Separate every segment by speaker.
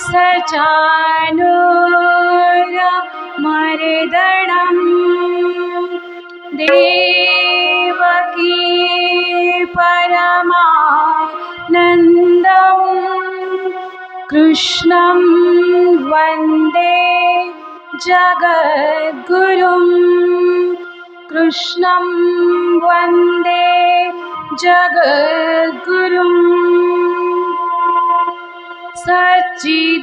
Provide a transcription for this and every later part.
Speaker 1: सचानूरमर्दनं देवकी परमानन्दं कृष्णं वन्दे जगद्गुरुं कृष्णं वन्दे जगद्गुरुं सच्चिदानन्दरूपाय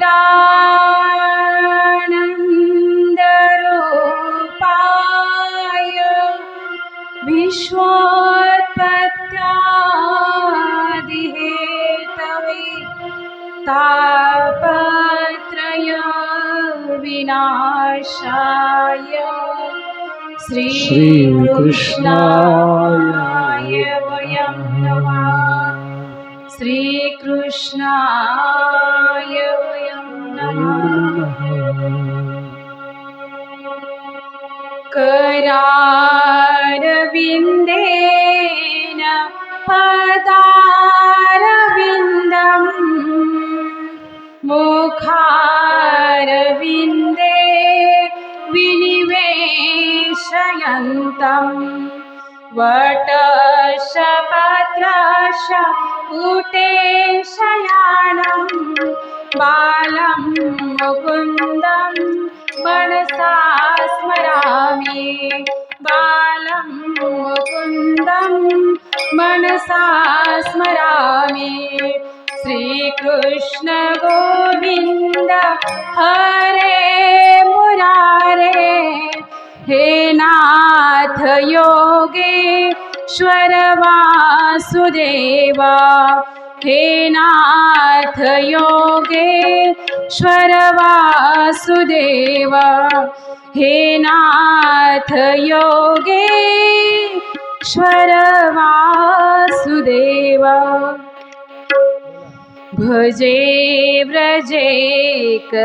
Speaker 1: विश्वोत्पत्यादिहेतवे तापत्रय विनाशाय श्रीकृष्णाय वयं नमः। श्रीकृष्णाय वयं नमः। करारविन्देन पदारविन्दं मुखारविन्दे विनिवेशयन्तं वटशपत्रश पुटेशयानं बालं मुकुन्दं मनसा स्मरामि बालं मुकुन्दं मनसा स्मरामि श्रीकृष्ण गोविन्द हरे मुरारे हे नाथ योगेश्वर वासुदेवा हे नाथ योगेश्वर वासुदेवा हे नाथ योगेश्वर वासुदेवा भजे व्रजेकमण्डनं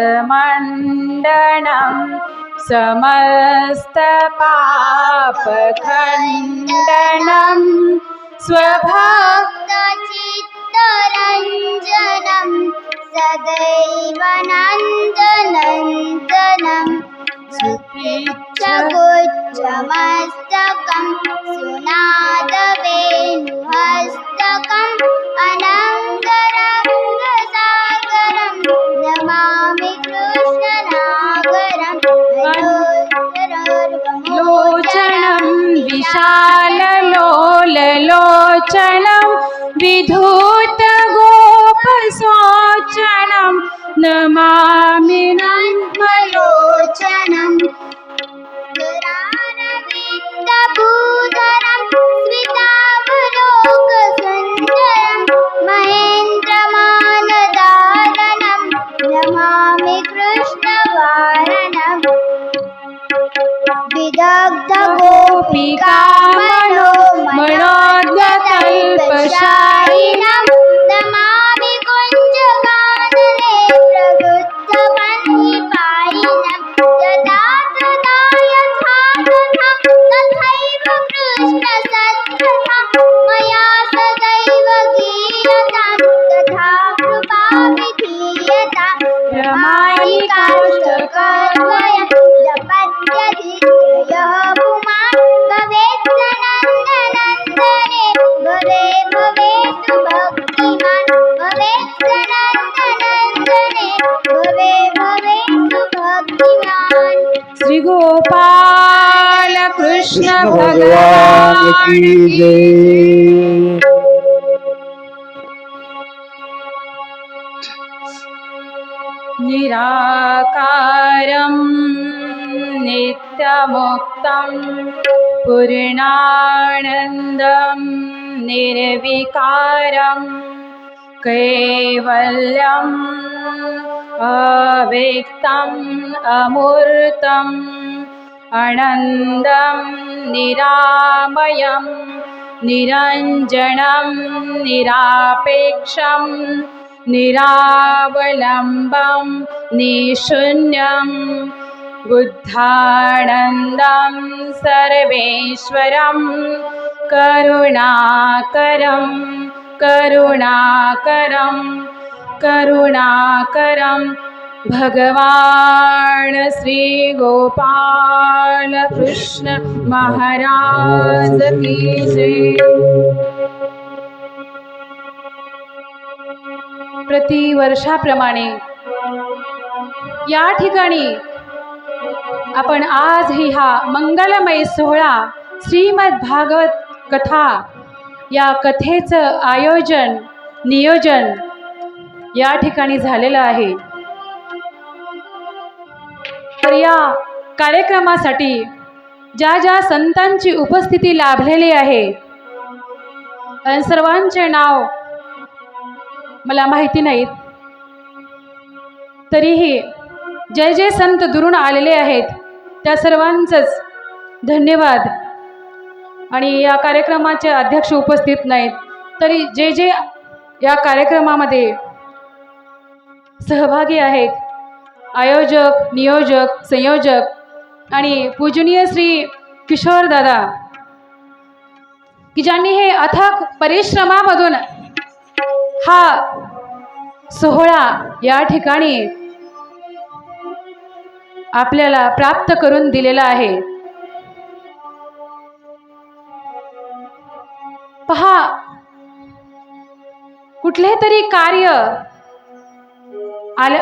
Speaker 1: समस्तपापखण्डनं
Speaker 2: स्वभक्तचित्तरञ्जनं सदैव नन्दनन्दनं सुपिच्चगुच्चमस्तकं सुनादवेणुहस्तकम् अनङ्गरङ्गसागरं नमामि कृष्णनागरं
Speaker 1: लोचनं विशाललोललोचनं विधूतगोपशोचनं नमामि नन्मलोचनं
Speaker 2: करारविन्दभूधरं स्मितावलोकसुन्दरं महेन्द्रमानदारणं नमामि कृष्णवारणं विदग्धगोपिकामनो मनोज्ञकल्पशायिनं नमामि कुञ्जगानने प्रवृद्धवह्निपायिनं यदा तदा यथा तथा तथैव कृष्णसत्कथा मया सदैव गीयतां तथा कृपा विधीयतां रमायि काष्ठकर्मय जपत्यधिकयः पुमान् भवेत् सनन्दनन्दने भवे भवेत् सुभक्तिमान् भवेत् सनन्दनन्दने भवे भवेत् सुभक्तिमान्।
Speaker 1: श्री गोपाल कृष्ण भगवान की जय। निराकारं नित्यमुक्तं पूर्णानन्दं निर्विकारं कैवल्यम् अव्यक्तम् अमूर्तम् अनन्दं निरामयं निरञ्जनं निरापेक्षं निरावलम्बं निशून्यं बुद्धानन्दं सर्वेश्वरं करुणाकरं करुणाकरं करुणाकरं भगवान श्री गोपाल कृष्ण महाराज की जय। प्रतिवर्षाप्रमाणे या ठिकाणी आपण आजही हा मंगलमय सोहळा श्रीमद भागवत कथा या कथेचं आयोजन नियोजन या ठिकाणी झालेलं आहे। तर या कार्यक्रमासाठी ज्या ज्या संतांची उपस्थिती लाभलेली आहे आणि सर्वांचे नाव मला माहिती नाहीत, तरीही जे जे संत दुरून आलेले आहेत त्या सर्वांचंच धन्यवाद। आणि या कार्यक्रमाचे अध्यक्ष उपस्थित नाहीत, तरी जे जे या कार्यक्रमामध्ये सहभागी आहेत, आयोजक नियोजक संयोजक आणि पूजनीय श्री किशोर दादा, की ज्यांनी हे अथक परिश्रमामधून हा सोहळा या ठिकाणी आपल्याला प्राप्त करून दिलेला आहे। पहा, कुठले तरी कार्य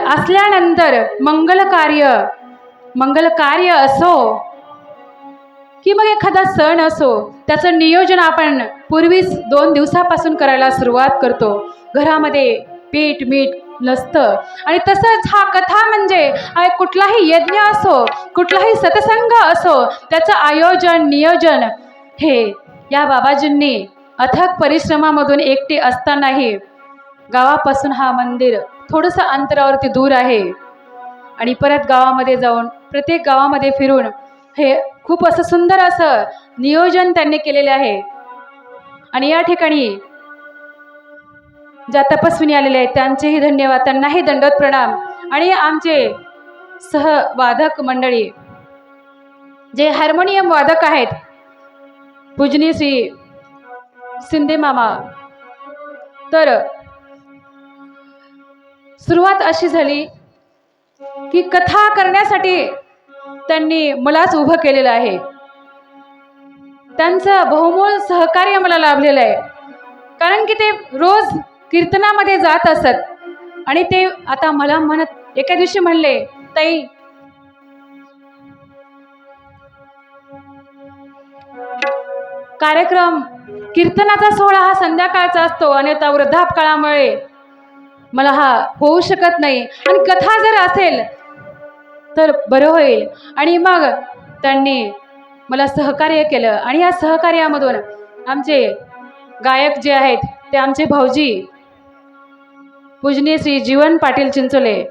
Speaker 1: असल्यानंतर मंगल कार्य असो की मग एखादा सण असो, त्याचं नियोजन आपण पूर्वीच 2 दिवसापासून करायला सुरुवात करतो। घरामध्ये पीठ मीठ नसतं आणि तसंच हा कथा म्हणजे कुठलाही यज्ञ असो, कुठलाही सत्संग असो, त्याचं आयोजन नियोजन हे या बाबाजींनी अथक परिश्रमामधून एकटे असतानाही, गावापासून हा मंदिर थोडंसं अंतरावरती दूर आहे आणि परत गावामध्ये जाऊन प्रत्येक गावामध्ये फिरून हे खूप असं सुंदर असं नियोजन त्यांनी केलेले आहे। आणि या ठिकाणी ज्या तपस्विनी आलेले आहेत त्यांचेही धन्यवाद, त्यांनाही दंडवत प्रणाम। आणि आमचे सहवादक मंडळी जे हार्मोनियम वादक आहेत, पूजनीय श्री शिंदे मामा, तर सुरुवात अशी झाली की कथा करण्यासाठी त्यांनी मलाच उभं केलेलं आहे। त्यांचं बहुमोल सहकार्य मला लाभलेलं आहे, कारण की ते रोज कीर्तनामध्ये जात असत आणि ते आता मला म्हणत एका दिवशी म्हणले, ताई कार्यक्रम कीर्तनाचा सोहळा हा संध्याकाळचा असतो आणि आता वृद्धापकाळामुळे मला हा होऊ शकत नाही आणि कथा जर असेल तर बरं होईल। आणि मग त्यांनी मला सहकार्य केलं आणि या सहकार्यामधून आमचे गायक जे आहेत ते आमचे भाऊजी पूजनीय श्री जीवन पाटील चिंचोले,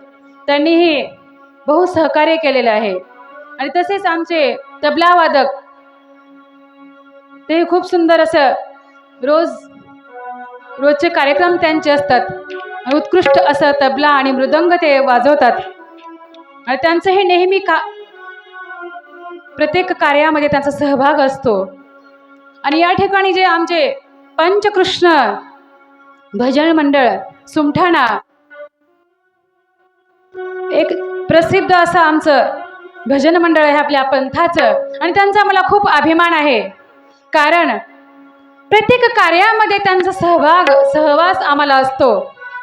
Speaker 1: त्यांनीही बहु सहकार्य केलेलं आहे। आणि तसेच आमचे तबला वादक, ते खूप सुंदर असं रोजचे कार्यक्रम त्यांचे असतात, उत्कृष्ट असं तबला आणि मृदंग ते वाजवतात आणि त्यांचंही नेहमी प्रत्येक कार्यामध्ये त्यांचा सहभाग असतो। आणि या ठिकाणी जे आमचे पंचकृष्ण भजन मंडळ सुमठाणा, एक प्रसिद्ध असं आमचं भजन मंडळ आहे आपल्या पंथाचं, आणि त्यांचा मला खूप अभिमान आहे, कारण प्रत्येक कार्यामध्ये त्यांचा सहवास आम्हाला असतो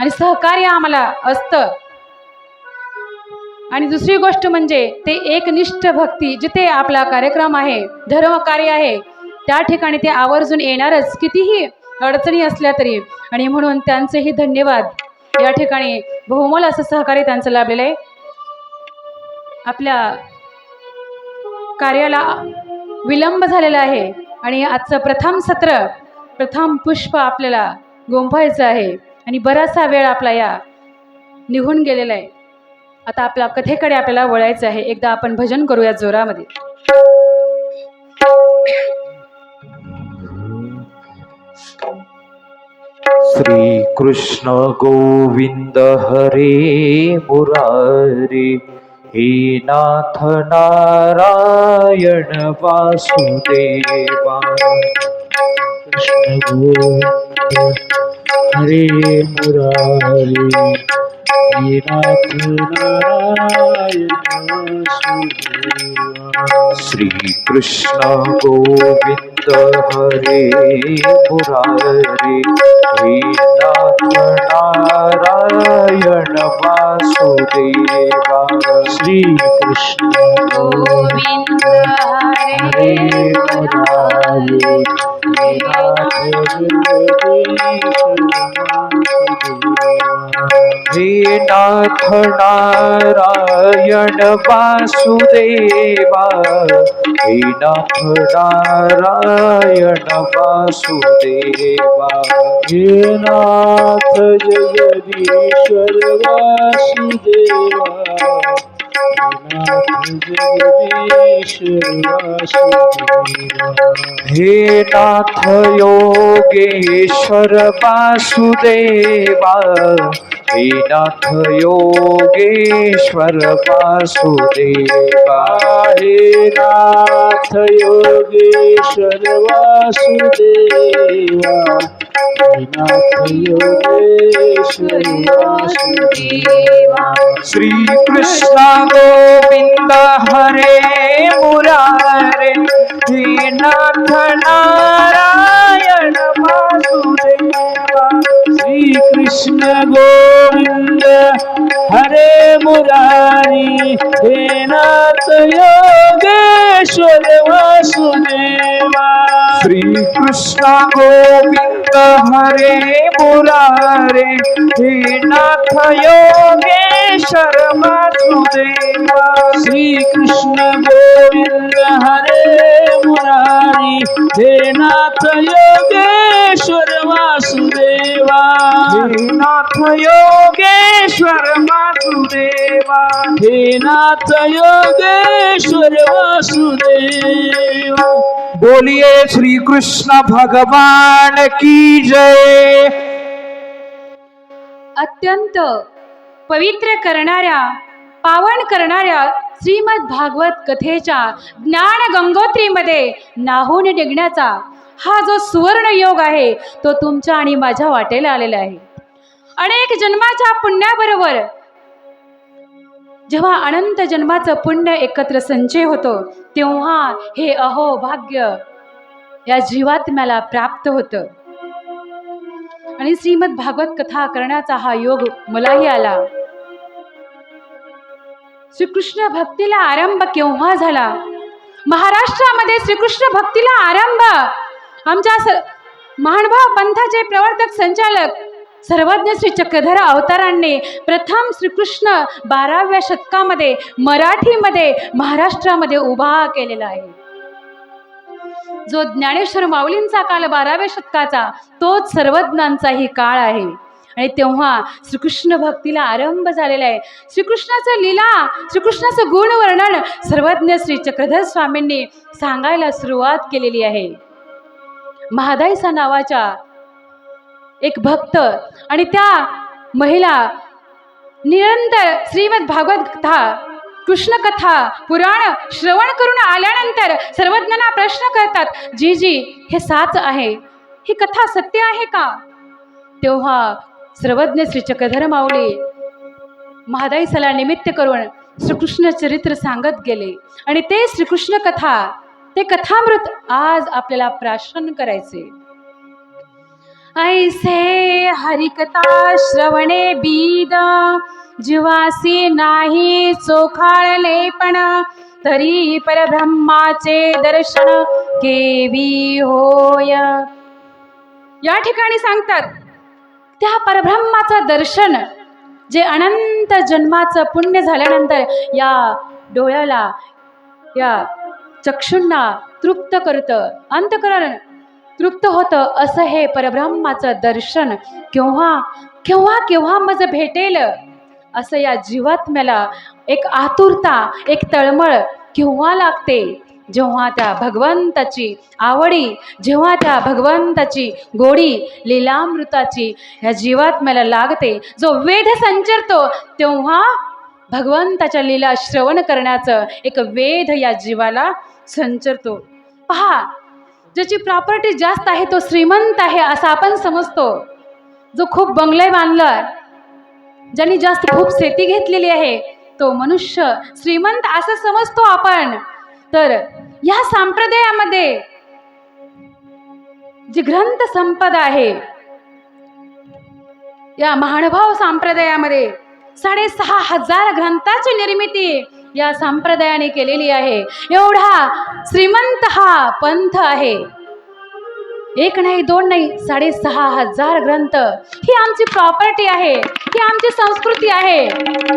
Speaker 1: आणि सहकार्य आम्हाला असतं। आणि दुसरी गोष्ट म्हणजे ते एकनिष्ठ भक्ती, जिथे आपला कार्यक्रम आहे, धर्म कार्य आहे, त्या ठिकाणी ते आवर्जून येणारच, कितीही अडचणी असल्या तरी। आणि म्हणून त्यांचेही धन्यवाद। या ठिकाणी बहुमोल असं सहकार्य त्यांचं लाभलेलं आहे। आपल्या कार्याला विलंब झालेला आहे आणि आजचं प्रथम सत्र, प्रथम पुष्प आपल्याला गुंफायचं आहे आणि बराचसा वेळ आपला या निघून गेलेला आहे। आता आपल्या कथेकडे आपल्याला वळायचं आहे। एकदा आपण भजन करूया जोरामध्ये।
Speaker 3: श्री कृष्ण गोविंद हरे मुरारी, हे नाथ नारायण वासुदेवा। कृष्ण गोविंद हरे मुरारी, हे नाथ नारायण वासुदेवा श्री कृष्ण गोविंद हरे मुरारे हे नाथ नारायण वासुदेवा श्री कृष्ण
Speaker 1: गोविंद हरे
Speaker 3: मुरारे हे नाथ हे नाथ नारायण वासुदेवा हे नाथ नारायण वासुदेवा हे नाथ जगदीश्वर वासुदेवा हे नाथ योगेश्वर वासुदेवा हे नाथ योगेश्वर वासुदेवा हे नाथ योगेश्वर वासुदेवा हे नाथ योगेश्वर वासुदेवा श्री कृष्ण गोविंद हरे मुरारे हे नाथ नारायण वासुदेवा श्री कृष्ण गोविंद हरे मुरारी हे नाथ योगेश्वर वासुदेवा श्री कृष्ण गोविंद हरे मुरारे हे नाथ योगेश्वर वासुदेवा श्री कृष्ण गोविंद हरे मुरारी हे नाथ योगेश्वर वासुदेवा हे नाथ योगेश्वर वासुदेवा हे नाथ योगेश्वर वासुदेवा बोलिए श्री कृष्ण भगवान की जय।
Speaker 1: अत्यंत पवित्र करणाऱ्या पावन करणाऱ्या श्रीमद भागवत कथेच्या ज्ञान गंगोत्रीमध्ये नाहून निघण्याचा हा जो सुवर्ण योग आहे तो तुमच्या आणि माझ्या वाटेला आलेला आहे। अनेक जन्माच्या पुण्याबरोबर जेव्हा अनंत जन्माचं पुण्य एकत्र संचय होतो तेव्हा हे अहोभाग्य या जीवात्म्याला प्राप्त होतं आणि श्रीमद भागवत कथा करण्याचा हा योग मलाही आला। श्रीकृष्ण भक्तीला आरंभ केव्हा झाला? महाराष्ट्रामध्ये श्रीकृष्ण भक्तीला आरंभ आमच्या महानुभाव पंथाचे प्रवर्तक संचालक सर्वज्ञ श्री चक्रधर अवतारांनी प्रथम श्रीकृष्ण 12व्या शतकामध्ये मराठीमध्ये महाराष्ट्रामध्ये उभा केलेला आहे। जो ज्ञानेश्वर माऊलींचा काल 12व्या शतकाचा तोच सर्वज्ञांचाही काळ आहे आणि तेव्हा श्रीकृष्ण भक्तीला आरंभ झालेला आहे। श्रीकृष्णाचं लीला श्रीकृष्णाचं गुण वर्णन सर्वज्ञ श्री चक्रधर स्वामींनी सांगायला सुरुवात केलेली आहे। महादाईसा नावाच्या एक भक्त आणि त्या महिला निरंतर श्रीमद भागवत कथा कृष्ण कथा पुराण श्रवण करून आल्यानंतर सर्वज्ञांना प्रश्न करतात, जी हे साच आहे, ही कथा सत्य आहे का? तेव्हा सर्वज्ञ श्री चक्रधर माऊली महादाईसाला निमित्त करून श्रीकृष्ण चरित्र सांगत गेले आणि ते श्रीकृष्ण कथा ते कथामृत आज आपल्याला प्राशन करायचे। ऐसे हरिकथा श्रवणे बीद जीवासी नाही चोखाळले पण तरी परब्रह्माचे दर्शन केवी होय। या ठिकाणी सांगतात त्या परब्रह्माचं दर्शन जे अनंत जन्माचं पुण्य झाल्यानंतर या डोळ्याला या चक्षुंना तृप्त करतं, अंतःकरण तृप्त होतं। असं हे परब्रह्माचं दर्शन केव्हा केव्हा केव्हा मज भेटेल असं या जीवात्म्याला एक आतुरता एक तळमळ केव्हा लागते, जेव्हा त्या भगवंताची आवडी जेव्हा त्या भगवंताची गोडी लीलामृताची ह्या जीवात्म्याला लागते। जो वेध संचरतो तेव्हा भगवंताच्या लीला श्रवण करण्याचं एक वेध या जीवाला संचरतो। पहा, ज्याची प्रॉपर्टी जास्त आहे तो श्रीमंत आहे असं आपण समजतो। जो खूप बंगले बांधला ज्यांनी जास्त खूप शेती घेतलेली आहे तो मनुष्य श्रीमंत असं समजतो आपण. तर या संप्रदायामध्ये जी ग्रंथ संपदा आहे, या महानुभाव संप्रदायामध्ये 6,500 ग्रंथाची निर्मिती या संप्रदायाने केलेली आहे. एवढा श्रीमंत हा पंथ आहे. एक नाही दोन नाही 6,500 ग्रंथ. ही आमची प्रॉपर्टी आहे, ही आमची संस्कृती आहे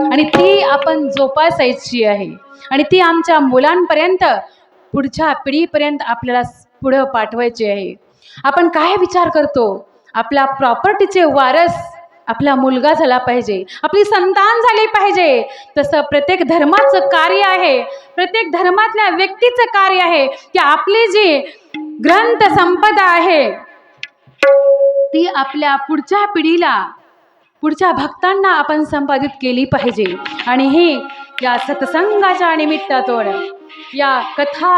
Speaker 1: आणि ती आपण जोपासायची आहे आणि ती आमच्या मुलांपर्यंत पुढच्या पिढीपर्यंत आपल्याला पुढं पाठवायची आहे. आपण काय विचार करतो? आपल्या प्रॉपर्टीचे वारस आपला मुलगा झाला पाहिजे, आपली संतान झाली पाहिजे. तसं प्रत्येक धर्माचं कार्य आहे, प्रत्येक धर्मातल्या व्यक्तीचं कार्य आहे की आपली जी ग्रंथ संपदा आहे ती आपल्या पुढच्या पिढीला, पुढच्या भक्तांना आपण संपादित केली पाहिजे. आणि ही या सत्संगाच्या निमित्तातून, या कथा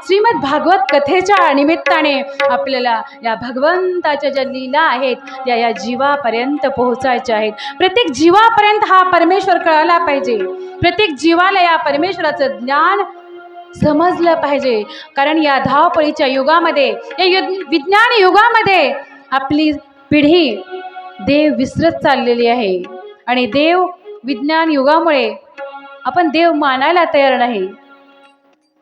Speaker 1: श्रीमद भागवत कथेच्या निमित्ताने आपल्याला या भगवंताच्या ज्या लीला आहेत त्या या जीवापर्यंत पोहोचायच्या आहेत. प्रत्येक जीवापर्यंत हा परमेश्वर कळाला पाहिजे, प्रत्येक जीवाला या परमेश्वराचं ज्ञान समजलं पाहिजे. कारण या धावपळीच्या युगामध्ये, या विज्ञान युगामध्ये आपली पिढी देव विसरत चाललेली आहे आणि देव विज्ञान युगामुळे आपण देव मानायला तयार नाही.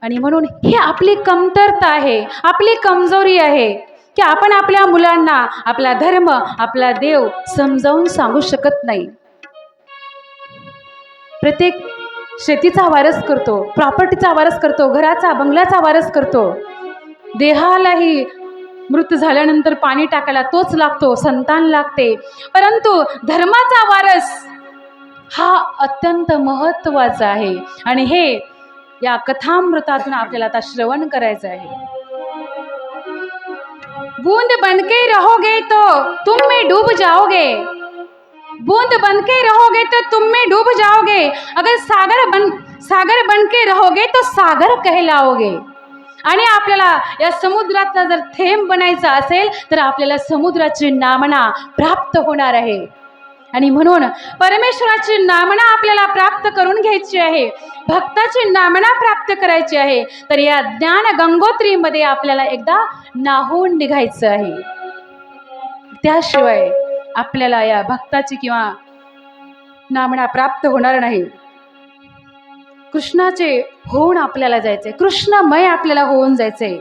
Speaker 1: आणि म्हणून ही आपली कमतरता आहे, आपली कमजोरी आहे की आपण आपल्या मुलांना आपला धर्म, आपला देव समजावून सांगू शकत नाही. प्रत्येक शेतीचा वारस करतो, प्रॉपर्टीचा वारस करतो, घराचा बंगल्याचा वारस करतो. देहालाही मृत झाल्यानंतर पाणी टाकायला तोच लागतो, संतान लागते. परंतु धर्माचा वारस हा अत्यंत महत्त्वाचा आहे आणि हे या कथामृतातून आपल्याला आता श्रवण करायचं आहे. बूंद बनके रहोगे तो तुम में डूब जाओगे, बूंद बनके रहोगे तो तुम में डूब जाओगे, अगर सागर बनके रहोगे तो सागर कहलाओगे. आणि आपल्याला या समुद्रातला जर थेंब बनायचा असेल तर आपल्याला समुद्राची नामना प्राप्त होणार आहे. आणि म्हणून परमेश्वराची नामना आपल्याला प्राप्त करून घ्यायची आहे, भक्ताची नामना प्राप्त करायची आहे. तर या ज्ञान गंगोत्रीमध्ये आपल्याला एकदा नाहून निघायचं आहे. त्याशिवाय आपल्याला या भक्ताची किंवा नामना प्राप्त होणार नाही. कृष्णाचे होऊन आपल्याला जायचे, कृष्णमय आपल्याला होऊन जायचे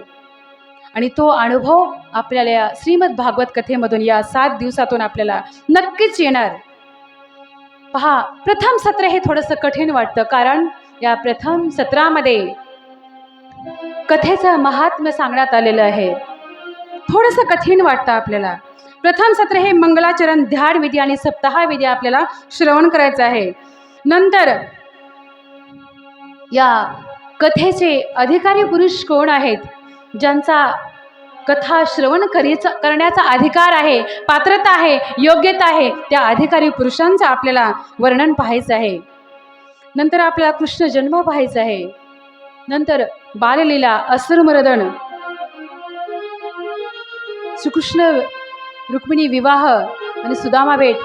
Speaker 1: आणि तो अनुभव आपल्याला या श्रीमद भागवत कथेमधून या 7 दिवसातून आपल्याला नक्कीच येणार. पहा, प्रथम सत्र हे थोडंसं कठीण वाटतं कारण या प्रथम सत्रामध्ये कथेचं महात्म्य सांगण्यात आलेलं आहे. थोडंसं कठीण वाटतं आपल्याला. प्रथम सत्र हे मंगलाचरण, ध्यान विधी आणि सप्ताह विधी आपल्याला श्रवण करायचं आहे. नंतर या कथेचे अधिकारी पुरुष कोण आहेत, ज्यांचा कथा श्रवण करण्याचा अधिकार आहे, पात्रता आहे, योग्यता आहे, त्या अधिकारी पुरुषांचं आपल्याला वर्णन पाहायचं आहे. नंतर आपल्याला कृष्ण जन्म पाहायचा आहे. नंतर बाललीला, असुरमर्दन, श्रीकृष्ण रुक्मिणी विवाह आणि सुदामा भेट,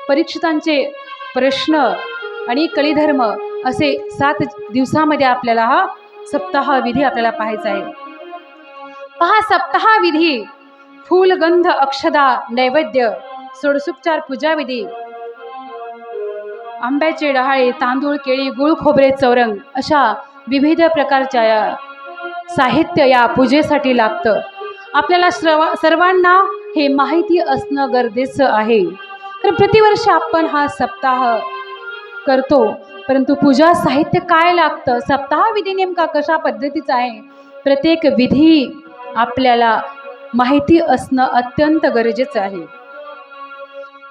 Speaker 1: परीक्षितांचे प्रश्न आणि कलिधर्म, असे 7 दिवसामध्ये आपल्याला हा सप्ताह विधी आपल्याला पाहायचा आहे. पहा, सप्ताह विधी फूल, गंध, अक्षदा, नैवेद्य, षोडशोपचार पूजाविधी, आंब्याचे डहाळे, तांदूळ, केळी, गुळ, खोबरे, चौरंग अशा विविध प्रकारच्या या साहित्य या पूजेसाठी लागतं. आपल्याला सर्वांना हे माहिती असणं गरजेचं आहे. तर प्रतिवर्षी आपण हा सप्ताह करतो, परंतु पूजा साहित्य काय लागतं, सप्ताह विधी नेमका कशा पद्धतीचा आहे, प्रत्येक विधी आपल्याला माहिती असणं अत्यंत गरजेचं आहे.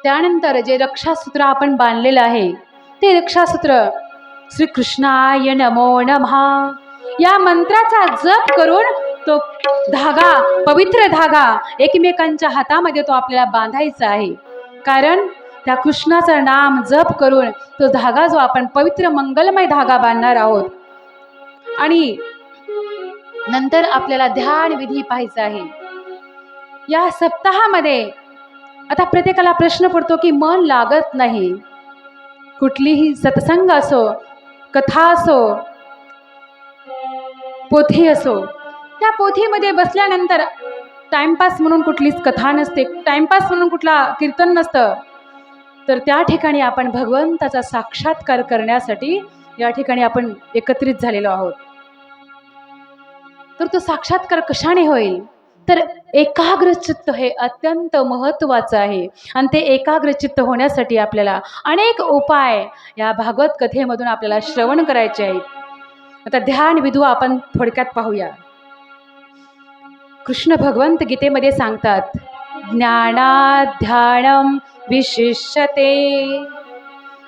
Speaker 1: त्यानंतर जे रक्षासूत्र आपण बांधलेलं आहे ते रक्षासूत्र श्रीकृष्णाय नमो नमः या मंत्राचा जप करून तो धागा, पवित्र धागा एकमेकांच्या हातामध्ये तो आपल्याला बांधायचा आहे. कारण त्या कृष्णाचं नाम जप करून तो धागा जो आपण पवित्र मंगलमय धागा बांधणार आहोत. आणि नंतर आपल्याला ध्यान विधी पाहायचा आहे. या सप्ताहामध्ये आता प्रत्येकाला प्रश्न पडतो की मन लागत नाही. कुठलीही सत्संग असो, कथा असो, पोथी असो, त्या पोथीमध्ये बसल्यानंतर टाइमपास म्हणून कुठलीच कथा नसते, टाइमपास म्हणून कुठला कीर्तन नसतं. तर त्या ठिकाणी आपण भगवंताचा साक्षात्कार करण्यासाठी या ठिकाणी आपण एकत्रित झालेलो आहोत. तर तो साक्षात्कार कशाने होईल? तर एकाग्र चित्त हे अत्यंत महत्त्वाचं आहे. आणि ते एकाग्र चित्त होण्यासाठी आपल्याला अनेक उपाय या भागवत कथेमधून आपल्याला श्रवण करायचे आहेत. आता ध्यान विधू आपण थोडक्यात पाहूया. कृष्ण भगवंत गीतेमध्ये सांगतात, ज्ञानाध्यानम विशिष्यते.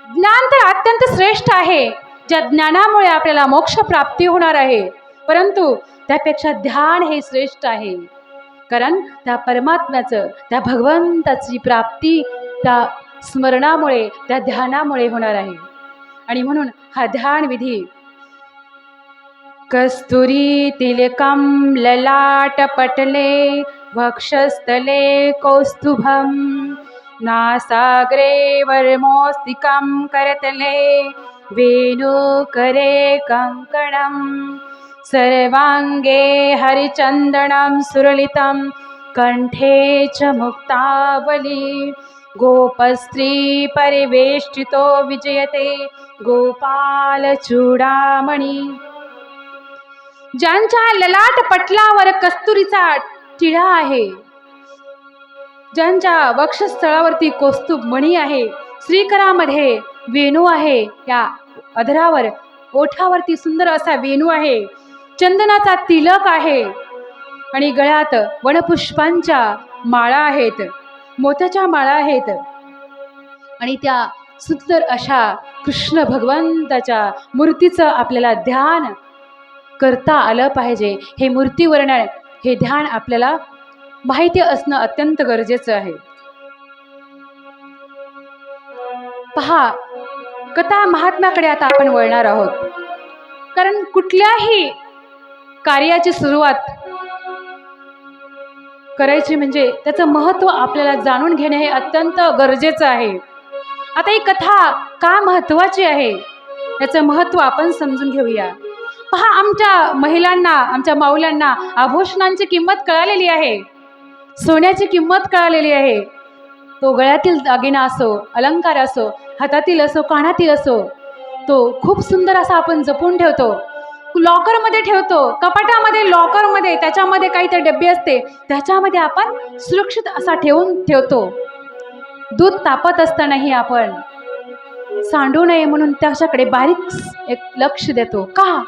Speaker 1: ज्ञान तर अत्यंत श्रेष्ठ आहे, ज्या ज्ञानामुळे आपल्याला मोक्ष प्राप्ती होणार आहे. परंतु त्यापेक्षा ध्यान हे श्रेष्ठ आहे, कारण त्या परमात्म्याचं, त्या भगवंताची प्राप्ती त्या स्मरणामुळे, त्या ध्यानामुळे होणार आहे. आणि म्हणून हा ध्यान विधी कस्तुरी तिलकम ललाटपटले वक्षस्थले कौस्तुभम नासाग्रे वर्मोस्तिकं करतले वेणुकरे कंकणम सर्वांगे हरिचंदनं सुरलितं कंठे च मुक्तावली गोपस्त्री परिवेष्टितो विजयते गोपाल चूडामणी. ज्यांच्या ललाट पटलावर कस्तुरीचा टिळा आहे, ज्यांच्या वक्षस्थळावरती कौस्तुभ मणी आहे, श्रीकरामध्ये वेणू आहे, या अधरावर ओठावरती सुंदर असा वेणू आहे, चंदनाचा तिलक आहे आणि गळ्यात वनपुष्पांच्या माळा आहेत, मोत्याच्या माळा आहेत आणि त्या सुंदर अशा कृष्ण भगवंताच्या मूर्तीचं आपल्याला ध्यान करता आलं पाहिजे. हे मूर्तीवर्णन, हे ध्यान आपल्याला माहिती असणं अत्यंत गरजेचं आहे. पहा, कथा महात्म्याकडे आता आपण वळणार आहोत. कारण कुठल्याही कार्याची सुरुवात करायची म्हणजे त्याचं महत्त्व आपल्याला जाणून घेणे हे अत्यंत गरजेचं आहे. आता ही कथा का महत्त्वाची आहे याचं महत्त्व आपण समजून घेऊया. पहा, आमच्या महिलांना, आमच्या माऊल्यांना आभूषणांची किंमत कळालेली आहे, सोन्याची किंमत कळालेली आहे. तो गळ्यातील दागिना असो, अलंकार असो, हातातील असो, कानातील असो, तो खूप सुंदर असा आपण जपून ठेवतो, लॉकरमध्ये ठेवतो, कपाटामध्ये, लॉकरमध्ये, त्याच्यामध्ये काहीतरी डब्बे असते, त्याच्यामध्ये आपण सुरक्षित असा ठेवतो. दूध तापत असतानाही आपण सांडू नये म्हणून त्याच्याकडे बारीक एक लक्ष देतो. का?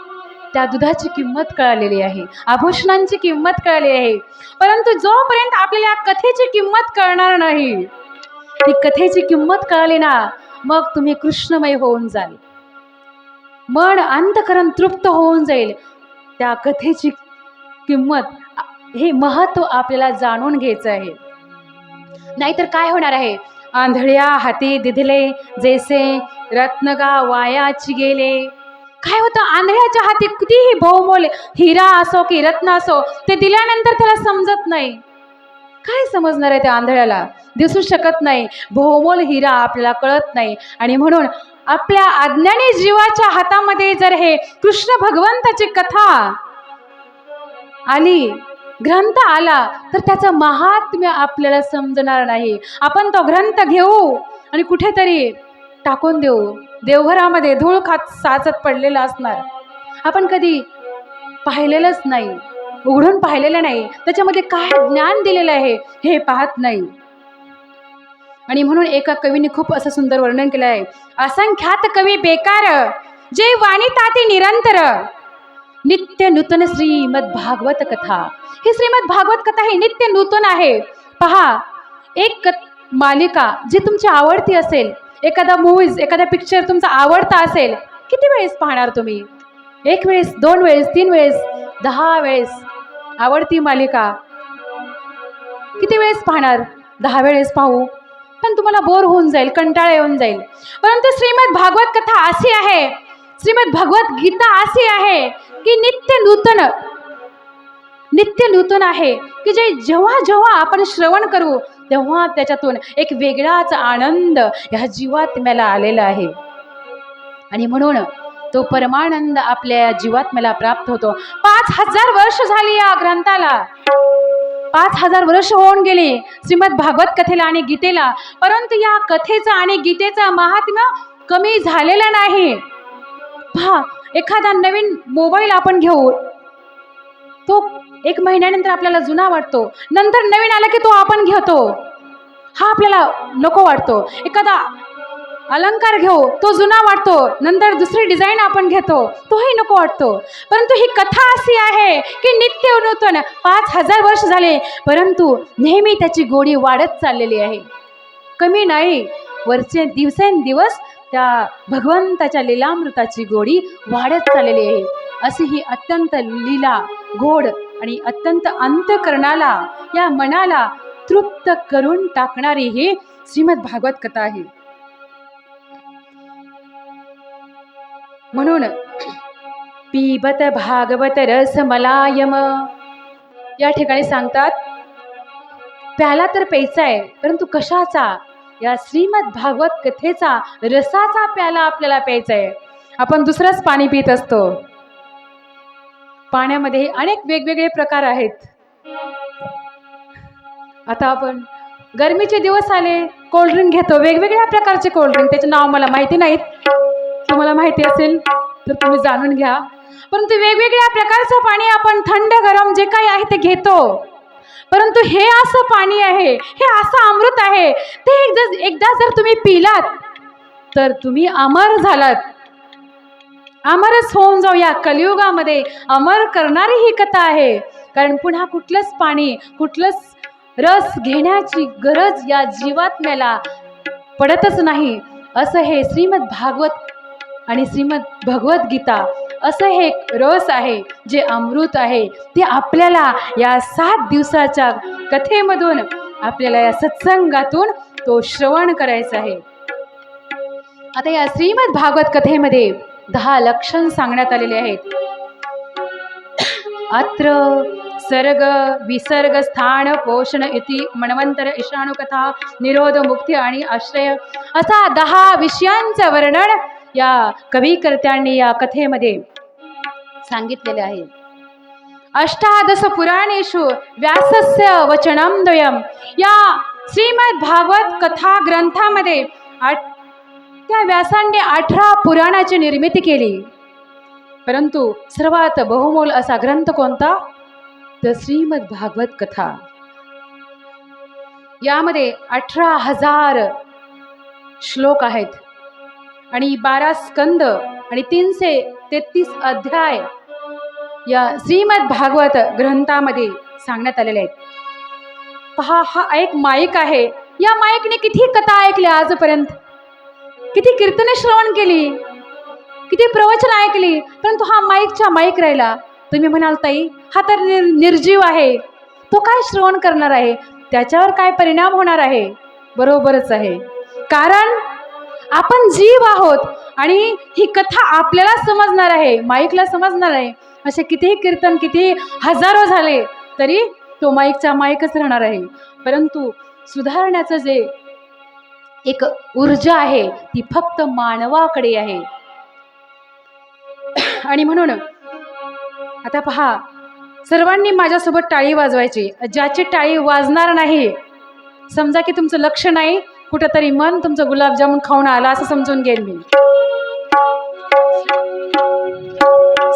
Speaker 1: त्या दुधाची किंमत कळालेली आहे, आभूषणांची किंमत कळालेली आहे. परंतु जोपर्यंत आपल्याला कथेची किंमत कळणार नाही, ती कथेची किंमत कळाली ना, मग तुम्ही कृष्णमय होऊन जाल, मन अंतकरण तृप्त होऊन जाईल. त्या कथेची किंमत, हे महत्त्व आपल्याला जाणून घ्यायचं आहे. नाहीतर काय होणार आहे? आंधळ्या हाती दिधले जैसे रत्नगा वायाची गेले. काय होतं? आंधळ्याच्या हाती कितीही बहुमोल हिरा असो की रत्न असो, ते दिल्यानंतर त्याला समजत नाही. काय समजणार आहे त्या आंधळ्याला? दिसू शकत नाही. बहुमोल हिरा आपल्याला कळत नाही. आणि म्हणून आपल्या अज्ञानी जीवाच्या हातामध्ये जर हे कृष्ण भगवंताची कथा आली, ग्रंथ आला, तर त्याचं महात्म्य आपल्याला समजणार नाही. आपण तो ग्रंथ घेऊ आणि कुठेतरी टाकून देऊ, देवघरामध्ये धूळ खात साचत पडलेला असणार. आपण कधी पाहिलेलंच नाही, उघडून पाहिलेलं नाही, त्याच्यामध्ये काय ज्ञान दिलेलं आहे हे पाहत नाही. आणि म्हणून एका कवीने खूप असं सुंदर वर्णन केलं आहे. असंख्यात कवी बेकार, जे वाणी ताती निरंतर, नित्य नूतन श्रीमद भागवत कथा. ही श्रीमद भागवत कथा ही नित्य नूतन आहे. पहा, एक मालिका जी तुमची आवडती असेल, एखादा मूवीज, एखादा पिक्चर तुमचा आवडता असेल, किती वेळेस पाहणार तुम्ही? एक वेळेस, 2 वेळेस, 3 वेळेस, 10 वेळेस. आवडती मालिका किती वेळेस पाहणार? 10 वेळेस पाहू, पण तुम्हाला बोर होऊन जाईल, कंटाळा येऊन जाईल. परंतु श्रीमद भागवत कथा अशी आहे, श्रीमद भगवत गीता अशी आहे की नित्य नूतन, नित्य नूतन आहे की जे जेव्हा जेव्हा आपण श्रवण करू तेव्हा त्याच्यातून एक वेगळाच आनंद ह्या जीवात्म्याला आलेला आहे. आणि म्हणून तो परमानंद आपल्या जीवात्म्याला प्राप्त होतो. 5000 वर्ष झाली या ग्रंथाला, 5000 वर्ष होऊन गेले श्रीमद भागवत कथेला आणि गीतेला, परंतु या कथेचा आणि गीतेचा महात्म्य कमी झालेला नाही. पहा, एखादा नवीन मोबाईल आपण घेऊ, तो 1 महिन्यानंतर आपल्याला जुना वाटतो, नंतर नवीन आला की तो आपण घेतो, हा आपल्याला नको वाटतो. एखादा अलंकार घेऊ, तो जुना वाटतो, नंतर दुसरी डिझाईन आपण घेतो, तोही नको वाटतो. परंतु ही कथा अशी आहे की नित्य नूतन, 5000 वर्ष झाले परंतु नेहमी त्याची गोडी वाढत चाललेली आहे, कमी नाही. वरचे दिवसेंदिवस त्या भगवंताच्या लीलामृताची गोडी वाढत चाललेली आहे. अशी ही अत्यंत लीला गोड आणि अत्यंत अंतकरणाला, या मनाला तृप्त करून टाकणारी ही श्रीमद भागवत कथा आहे. म्हणून पिबत भागवत रस मलायम, या ठिकाणी सांगतात प्याला तर प्यायचा आहे, परंतु कशाचा? या श्रीमद भागवत कथेचा रसाचा प्याला आपल्याला प्यायचा आहे. आपण दुसरंच पाणी पित असतो. पाण्यामध्ये अनेक वेगवेगळे प्रकार आहेत. आता आपण गरमीचे दिवस आले, कोल्ड्रिंक घेतो, वेगवेगळ्या प्रकारचे कोल्ड्रिंक, त्याचे नाव मला माहिती नाहीत, तुम्हाला माहिती असेल तर तुम्ही जाणून घ्या. परंतु वेगवेगळ्या प्रकारचं पाणी आपण थंड गरम जे काही आहे ते घेतो. परंतु हे असं पाणी आहे, हे असं अमृत आहे, ते एकदा जर तुम्ही पिलात तर तुम्ही अमर झालात. अमरच होऊन जाऊ. या कलियुगामध्ये अमर करणारी ही कथा आहे. कारण पुन्हा कुठलंच पाणी, कुठलंच रस घेण्याची गरज या जीवात्म्याला पडतच नाही. असं हे श्रीमद भागवत आणि श्रीमद भगवद्गीता असं हे रस आहे, जे अमृत आहे, ते आपल्याला या 7 दिवसाच्या कथेमधून, आपल्याला या सत्संगातून तो श्रवण करायचा आहे. आता या श्रीमद भागवत कथेमध्ये 10 लक्षण सांगण्यात आलेले आहेत. अत्र सर्ग विसर्ग स्थान पोषण इति मन्वंतर ईशाणू कथा निरोध मुक्ती आणि आश्रय असा 10 विषयांचं वर्णन या कविकर्त्यांनी या कथेमध्ये सांगितलेले आहे. अष्टादश पुराणेषु व्यासस्य वचनं द्वयम्, या श्रीमद भागवत कथा ग्रंथामध्ये त्या व्यासांनी 18 पुराणाची निर्मिती केली. परंतु सर्वात बहुमोल असा ग्रंथ कोणता? तर श्रीमद भागवत कथा. यामध्ये 18,000 श्लोक आहेत आणि 12 स्कंद आणि 333 अध्याय या श्रीमद भागवत ग्रंथामध्ये सांगण्यात आलेले आहेत. पहा, हा एक माईक आहे. या माईकने किती कथा ऐकल्या आजपर्यंत, किती कीर्तने श्रवण केली, किती प्रवचन ऐकली, परंतु हा माईकच्या माईक राहिला. तुम्ही म्हणाल ताई, हा तर निर्जीव आहे, तो काय श्रवण करणार आहे, त्याच्यावर काय परिणाम होणार आहे? बरोबरच आहे. कारण आपण जीव आहोत आणि ही कथा आपल्याला समजणार आहे, माईकला समजणार आहे. असे कितीही कीर्तन, किती हजारो झाले तरी तो माईकचा माईकच राहणार आहे. परंतु सुधारण्याचं जे एक ऊर्जा आहे ती फक्त मानवाकडे आहे. आणि म्हणून आता पहा, सर्वांनी माझ्यासोबत टाळी वाजवायची. ज्याची टाळी वाजणार नाही, समजा की तुमचं लक्ष नाही, कुठंतरी मन तुमचं गुलाबजामुन खाऊन आला असं समजून घेईन मी.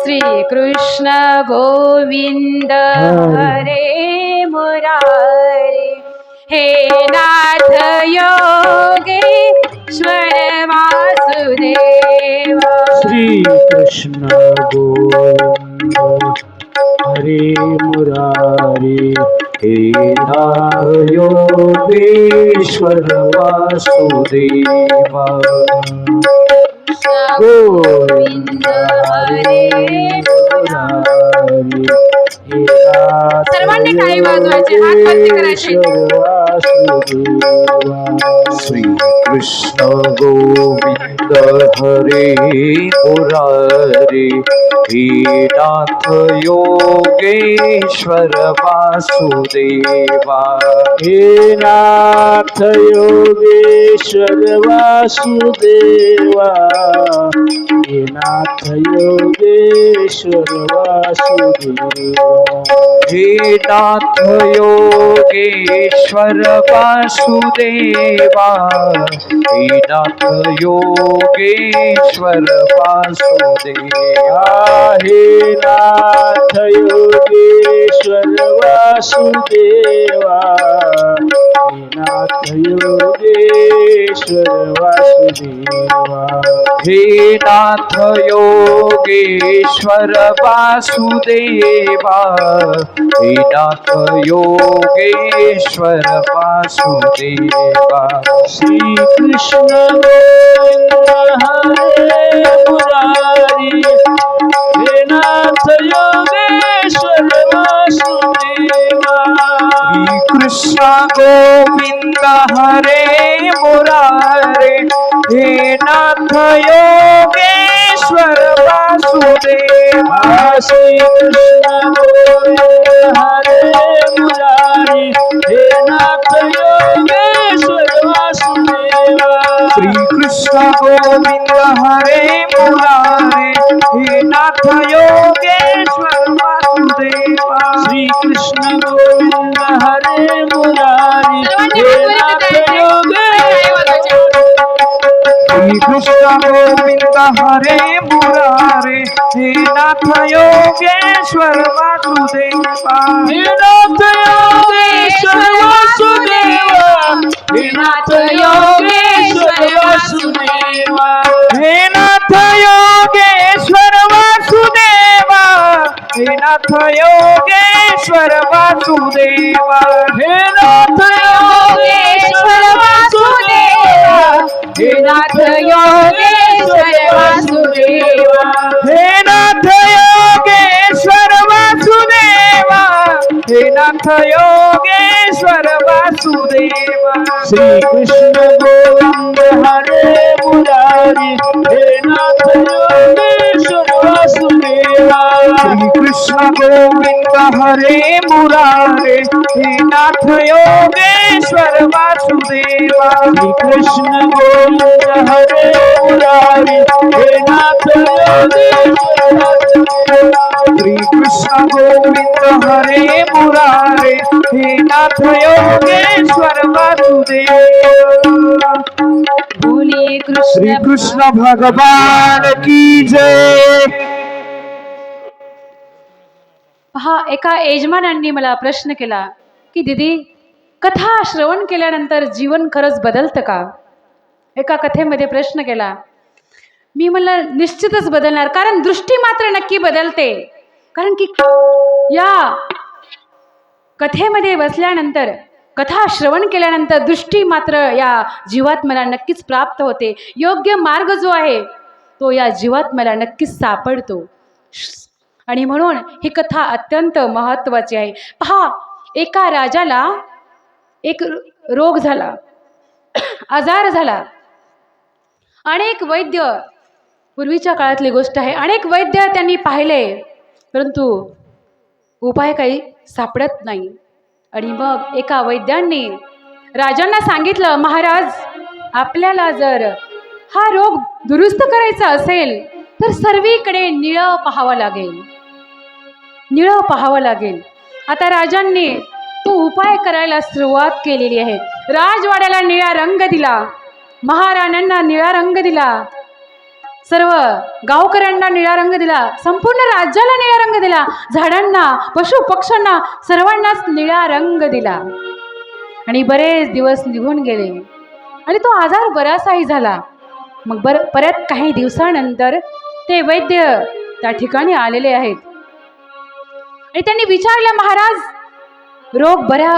Speaker 1: श्री कृष्ण गोविंद हरे मुरारी, हे नाथ योगेश्वर वासुदेव.
Speaker 3: श्री कृष्ण गोविंद हरे मुरारी, हे नाथ योगेश्वर वासुदेवा. गोविंद हरे मुरारी, हे नाथ
Speaker 1: सर्वांनी टाळी वाजवायची, हात वरती करायचे.
Speaker 3: वासुदेवा
Speaker 4: श्री कृष्ण गोविंद हरे मुरारे हे नाथ योगेश्वर वासुदेवा
Speaker 3: हे नाथ योगेश्वर वासुदेवा हे नाथ योगेश्वर वासुदेवा
Speaker 4: हे नाथ योगेश्वर वासुदेवा हे नाथ योगेश्वर वासुदेवा
Speaker 3: हे नाथ योगेश्वर वासुदेवा हे नाथ योगेश्वर वासुदेवा
Speaker 4: हे नाथ योगेश्वर वासुदेवा हे नाथ योगेश्वर वासुदेवा
Speaker 3: श्री कृष्ण गोविंद हरे मुरारी हे नाथ योगेश्वर वासुदेवा
Speaker 4: श्री कृष्ण गोविंद हरे मुरारे हे नाथ योगेश्वर वासुदेवा
Speaker 3: श्री कृष्ण गोविंद हरे मुरारी हे नाथ योगेश्वर वासुदेवा
Speaker 4: श्री कृष्ण गोविंद हरे मुरारे हे नाथ योगेश्वर वासुदेवा
Speaker 3: श्री कृष्ण गोविंद हरे मुरारी हे नाथ
Speaker 4: श्री कृष्ण गोविंद हरे मुरारे हे नाथ योगेश्वर वासुदेवा
Speaker 3: हे नाथ योगेश्वर वासुदेवा हे नाथ योगेश्वर वासुदेवा
Speaker 4: हे नाथ योगेश्वर वासुदेवा हे नाथ योगेश्वर वासुदेवा
Speaker 3: हे नाथ योगेश्वर वासुदेवा हे नाथ योगेश्वर वासुदेवा
Speaker 4: हे नाथ योगेश्वर वासुदेवा हे नाथ योगेश्वर वासुदेवा
Speaker 3: श्री कृष्ण गोविंद हरे मुरारी हे नाथ योगेश्वर वासुदेवा
Speaker 4: श्री कृष्ण गोविंद हरे मुरारे हे नाथ योगेश्वर वासुदेवा
Speaker 3: श्री कृष्ण गोविंद हरे मुरारी हे नाथ योगेश्वर वासुदेवा
Speaker 4: श्री कृष्ण गोविंद हरे मुरारे हे नाथ योगेश्वर वासुदेवा
Speaker 1: बोलिए
Speaker 4: श्री
Speaker 1: कृष्ण
Speaker 4: कृष्ण भगवान की जय।
Speaker 1: पहा, एका यजमानांनी मला प्रश्न केला की दीदी, कथा श्रवण केल्यानंतर जीवन खरंच बदलतं का? एका कथेमध्ये प्रश्न केला. मी म्हणलं निश्चितच बदलणार, कारण दृष्टी मात्र नक्की बदलते. कारण की या कथेमध्ये बसल्यानंतर, कथा श्रवण केल्यानंतर दृष्टी मात्र या जीवात्म्याला नक्कीच प्राप्त होते. योग्य मार्ग जो आहे तो या जीवात्म्याला नक्कीच सापडतो. आणि म्हणून ही कथा अत्यंत महत्त्वाची आहे. पहा, एका राजाला एक रोग झाला, आजार झाला. अनेक वैद्य, पूर्वीच्या काळातली गोष्ट आहे, अनेक वैद्य त्यांनी पाहिले, परंतु उपाय काही सापडत नाही. आणि मग एका वैद्यांनी राजांना सांगितलं, महाराज, आपल्याला जर हा रोग दुरुस्त करायचा असेल तर सर्वीकडे निळं पाहावं लागेल, निळं पाहावं लागेल. आता राजांनी तो उपाय करायला सुरुवात केलेली आहे. राजवाड्याला निळा रंग दिला, महाराण्यांना निळा रंग दिला, सर्व गावकऱ्यांना निळा रंग दिला, संपूर्ण राज्याला निळा रंग दिला, झाडांना, पशु पक्ष्यांना सर्वांनाच निळा रंग दिला. आणि बरेच दिवस निघून गेले आणि तो आजार बराचसाही झाला. मग परत काही दिवसानंतर ते वैद्य त्या ठिकाणी आलेले आहेत आणि त्यांनी विचारलं, महाराज, रोग बरा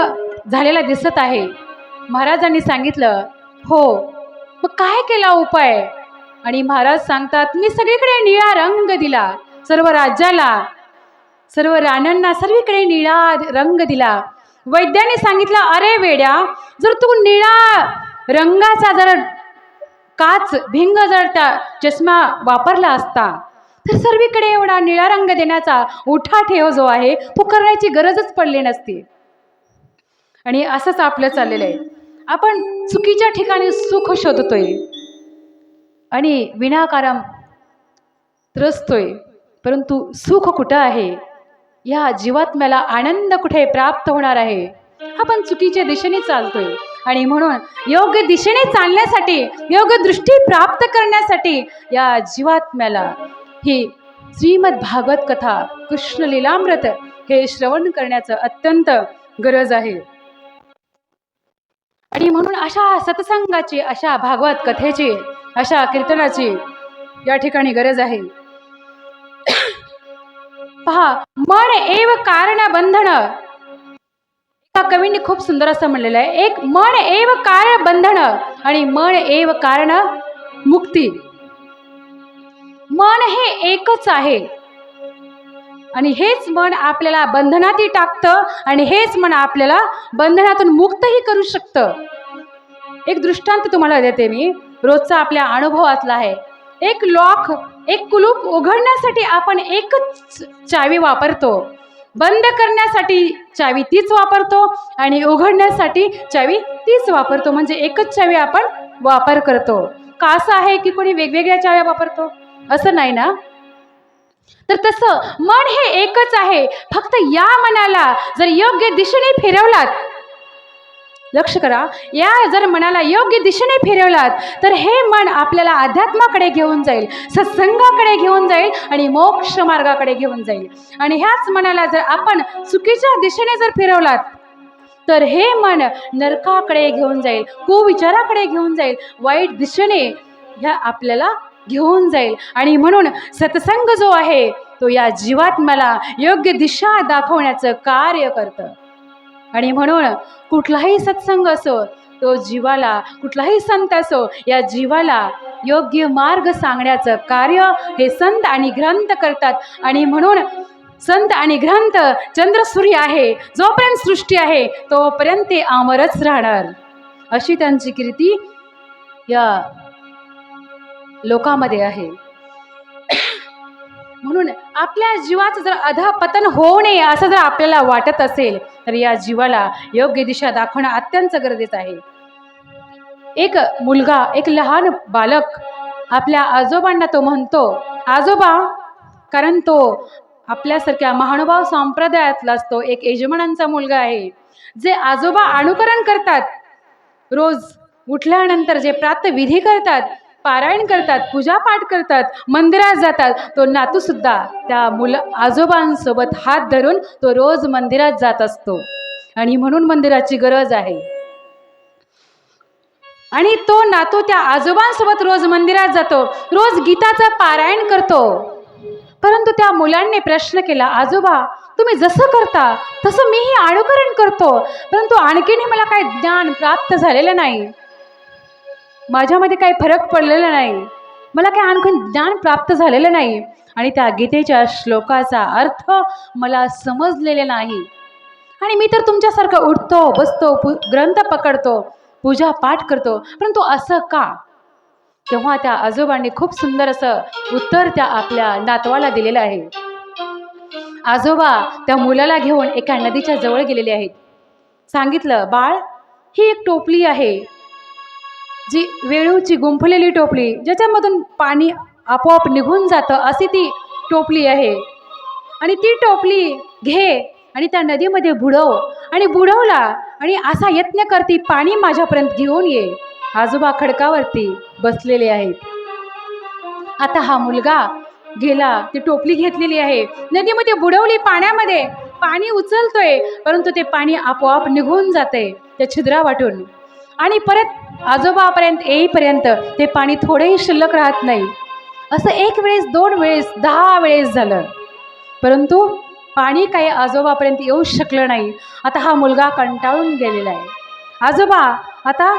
Speaker 1: झालेला दिसत आहे. महाराजांनी सांगितलं, हो, मग काय केला उपाय? आणि महाराज सांगतात, मी सगळीकडे निळा रंग दिला, सर्व राज्याला, सर्व राण्यांना सर्वीकडे निळा रंग दिला. वैद्याने सांगितलं, अरे वेड्या, जर तू निळा रंगाचा जर काच भिंग जर त्या चष्मा वापरला असता तर सर्वीकडे एवढा निळा रंग देण्याचा उठाठेव जो आहे तो करण्याची गरजच पडली नसती. आणि असंच आपलं चाललेलं आहे. आपण चुकीच्या ठिकाणी सुख शोधतोय आणि विनाकारण त्रस्तोय, परंतु सुख कुठं आहे? या जीवात्म्याला आनंद कुठे प्राप्त होणार आहे? आपण चुकीच्या दिशेने चालतोय. आणि म्हणून योग्य दिशेने चालण्यासाठी, योग्य दृष्टी प्राप्त करण्यासाठी या जीवात्म्याला ही श्रीमद भागवत कथा, कृष्ण लीलामृत हे श्रवण करण्याचं अत्यंत गरज आहे. आणि म्हणून अशा सत्संगाची, अशा भागवत कथेची, अशा कीर्तनाची या ठिकाणी गरज आहे. पहा, मन एव कारण बंधन, एका कवींनी खूप सुंदर असं म्हणलेलं आहे, एक मन एव कारण बंधन आणि मन एव कारण मुक्ती. मन हे एकच आहे आणि हेच मन आपल्याला बंधनातही टाकतं आणि हेच मन आपल्याला बंधनातून मुक्तही करू शकतं. एक दृष्टांत तुम्हाला देते मी, रोजचा आपल्या अनुभवातला आहे. एक लॉक, एक कुलूप उघडण्यासाठी आपण एकच चावी वापरतो, बंद करण्यासाठी चावी तीच वापरतो आणि उघडण्यासाठी चावी तीच वापरतो. म्हणजे एकच चावी आपण वापर करतो. का असं आहे की कोणी वेगवेगळ्या चाव्या वापरतो? असं नाही ना. तर तसं मन हे एकच आहे. फक्त या मनाला जर योग्य दिशेने फिरवलात, लक्ष करा, या जर मनाला योग्य दिशेने फिरवलात तर हे मन आपल्याला अध्यात्माकडे घेऊन जाईल, सत्संगाकडे घेऊन जाईल आणि मोक्ष मार्गाकडे घेऊन जाईल. आणि ह्याच मनाला जर आपण चुकीच्या दिशेने जर फिरवलात तर हे मन नरकाकडे घेऊन जाईल, कुविचाराकडे घेऊन जाईल, वाईट दिशेने ह्या आपल्याला घेऊन जाईल. आणि म्हणून सत्संग जो आहे तो या जीवात्म्याला योग्य दिशा दाखवण्याचं कार्य करतं. आणि म्हणून कुठलाही सत्संग असो, तो जीवाला, कुठलाही संत असो, या जीवाला योग्य मार्ग सांगण्याचं कार्य हे संत आणि ग्रंथ करतात. आणि म्हणून संत आणि ग्रंथ चंद्र सूर्य आहे, जोपर्यंत सृष्टी आहे तोपर्यंत ते अमरच राहणार, अशी त्यांची कीर्ती या लोकांमध्ये आहे. म्हणून आपल्या जीवाचं जर अधःपतन होऊ नये असं जर आपल्याला वाटत असेल तर या जीवाला योग्य दिशा दाखवणं अत्यंत गरजेचं आहे. एक मुलगा, एक लहान बालक आपल्या आजोबांना तो म्हणतो, आजोबा, कारण तो आपल्यासारख्या महानुभाव संप्रदायातला असतो, एक यजमानांचा मुलगा आहे, जे आजोबा अनुकरण करतात, रोज उठल्यानंतर जे प्रातःविधी करतात, पारायण करतात, पूजापाठ करतात, मंदिरात जातात, तो नातू सुद्धा त्या आजोबांसोबत हात धरून तो रोज मंदिरात जात असतो. आणि म्हणून मंदिराची गरज आहे. आणि तो नातू त्या आजोबांसोबत रोज मंदिरात जातो, रोज गीताचं पारायण करतो. परंतु त्या मुलांनी प्रश्न केला, आजोबा, तुम्ही जसं करता तसं मीही अनुकरण करतो, परंतु आणखीनही मला काही ज्ञान प्राप्त झालेलं नाही, माझ्यामध्ये काही फरक पडलेला नाही, मला काही आणखीन ज्ञान प्राप्त झालेलं नाही आणि त्या गीतेच्या श्लोकाचा अर्थ मला समजलेला नाही. आणि मी तर तुमच्यासारखं उठतो, बसतो, ग्रंथ पकडतो, पूजा पाठ करतो, परंतु असं का? तेव्हा त्या आजोबांनी खूप सुंदर असं उत्तर त्या आपल्या नातवाला दिलेलं आहे. आजोबा त्या मुलाला घेऊन एका नदीच्या जवळ गेलेले आहेत. सांगितलं, बाळ, ही एक टोपली आहे, जी वेळूची गुंफलेली टोपली, ज्याच्यामधून पाणी आपोआप निघून जातं, अशी ती टोपली आहे. आणि ती टोपली घे आणि त्या नदीमध्ये बुडव, आणि बुडवला आणि असा यत्न करती पाणी माझ्यापर्यंत घेऊन ये. आजोबा खडकावरती बसलेले आहेत. आता हा मुलगा गेला, ती टोपली घेतलेली आहे, नदीमध्ये बुडवली, पाण्यामध्ये पाणी उचलतोय, परंतु ते पाणी आपोआप निघून जाते त्या छिद्रा वाटून. आणि परत आजोबापर्यंत येईपर्यंत ते पाणी थोडेही शिल्लक राहत नाही. असं एक वेळेस, दोन वेळेस, 10 वेळेस झालं, परंतु पाणी काही आजोबापर्यंत येऊ शकलं नाही. आता हा मुलगा कंटाळून गेलेला आहे. आजोबा, आता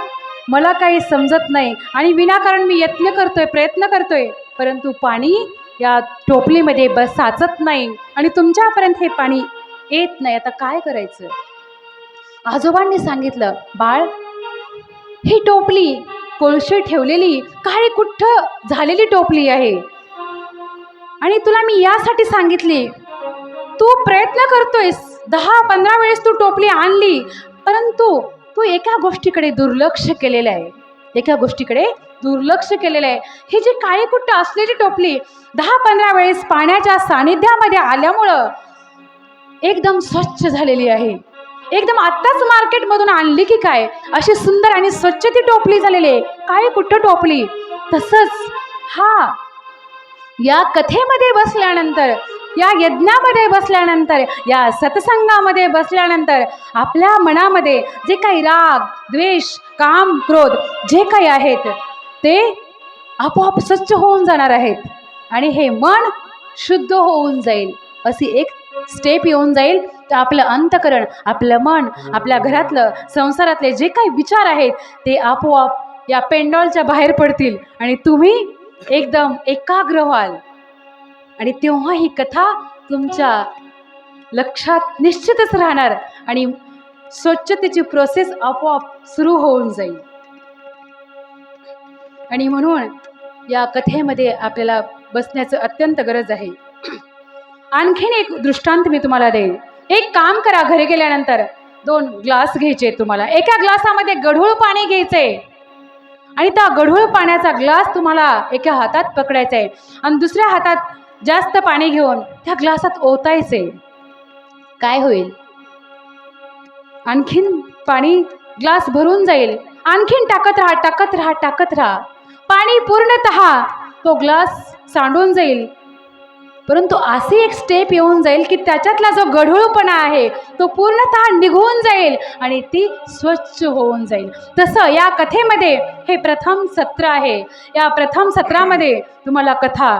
Speaker 1: मला काही समजत नाही आणि विनाकारण मी यत्न करतोय, प्रयत्न करतोय, परंतु पाणी या टोपलीमध्ये साचत नाही आणि तुमच्यापर्यंत हे पाणी येत नाही, आता काय करायचं? आजोबांनी सांगितलं, बाळ, ही टोपली कोळशी ठेवलेली काळी कुठ्ठ झालेली टोपली आहे आणि तुला मी यासाठी सांगितली, तू प्रयत्न करतोयस, 10-15 वेळेस तू टोपली आणली, परंतु तू एका गोष्टीकडे दुर्लक्ष केलेलं आहे, एका गोष्टीकडे दुर्लक्ष केलेलं आहे. ही जी काळी कुट्ट असलेली टोपली 10-15 वेळेस पाण्याच्या सानिध्यामध्ये आल्यामुळं एकदम स्वच्छ झालेली आहे. एकदम आत्ताच मार्केटमधून आणली की काय अशी सुंदर आणि स्वच्छ ती टोपली झालेली आहे, काळी कुट्ट टोपली. तसंच या कथेमध्ये बसल्यानंतर, या यज्ञामध्ये बसल्यानंतर, या सत्संगामध्ये बसल्यानंतर आपल्या मनामध्ये जे काही राग, द्वेष, काम, क्रोध जे काही आहेत ते आपोआप स्वच्छ होऊन जाणार आहेत आणि हे मन शुद्ध होऊन जाईल. अशी एक स्टेप येऊन जाईल तर आपलं अंतकरण, आपलं मन, आपल्या घरातलं, संसारातले जे काही विचार आहेत ते आपोआप या पेंडॉलच्या बाहेर पडतील आणि तुम्ही एकदम एकाग्र व्हाल आणि तेव्हा ही कथा तुमच्या लक्षात निश्चितच राहणार आणि स्वच्छतेची प्रोसेस आपोआप सुरू होऊन जाईल. आणि म्हणून या कथेमध्ये आपल्याला बसण्याचं अत्यंत गरज आहे. आणखीन एक दृष्टांत मी तुम्हाला देईन. एक काम करा, घरी गेल्यानंतर 2 ग्लास घ्यायचे तुम्हाला. एका ग्लासामध्ये गढूळ पाणी घ्यायचंय आणि त्या गढूळ पाण्याचा ग्लास तुम्हाला एका हातात पकडायचा आहे आणि दुसऱ्या हातात जास्त पाणी घेऊन त्या ग्लासात ओतायचे. काय होईल? आणखीन पाणी ग्लास भरून जाईल. आणखीन टाकत राहा, टाकत राहा, टाकत राहा. पाणी पूर्णतः तो ग्लास सांडून जाईल. परंतु अशी एक स्टेप येऊन जाईल की त्याच्यातला जो गढूळपणा आहे तो पूर्णतः निघून जाईल आणि ती स्वच्छ होऊन जाईल. तसं या कथेमध्ये हे प्रथम सत्र आहे. या प्रथम सत्रामध्ये तुम्हाला कथा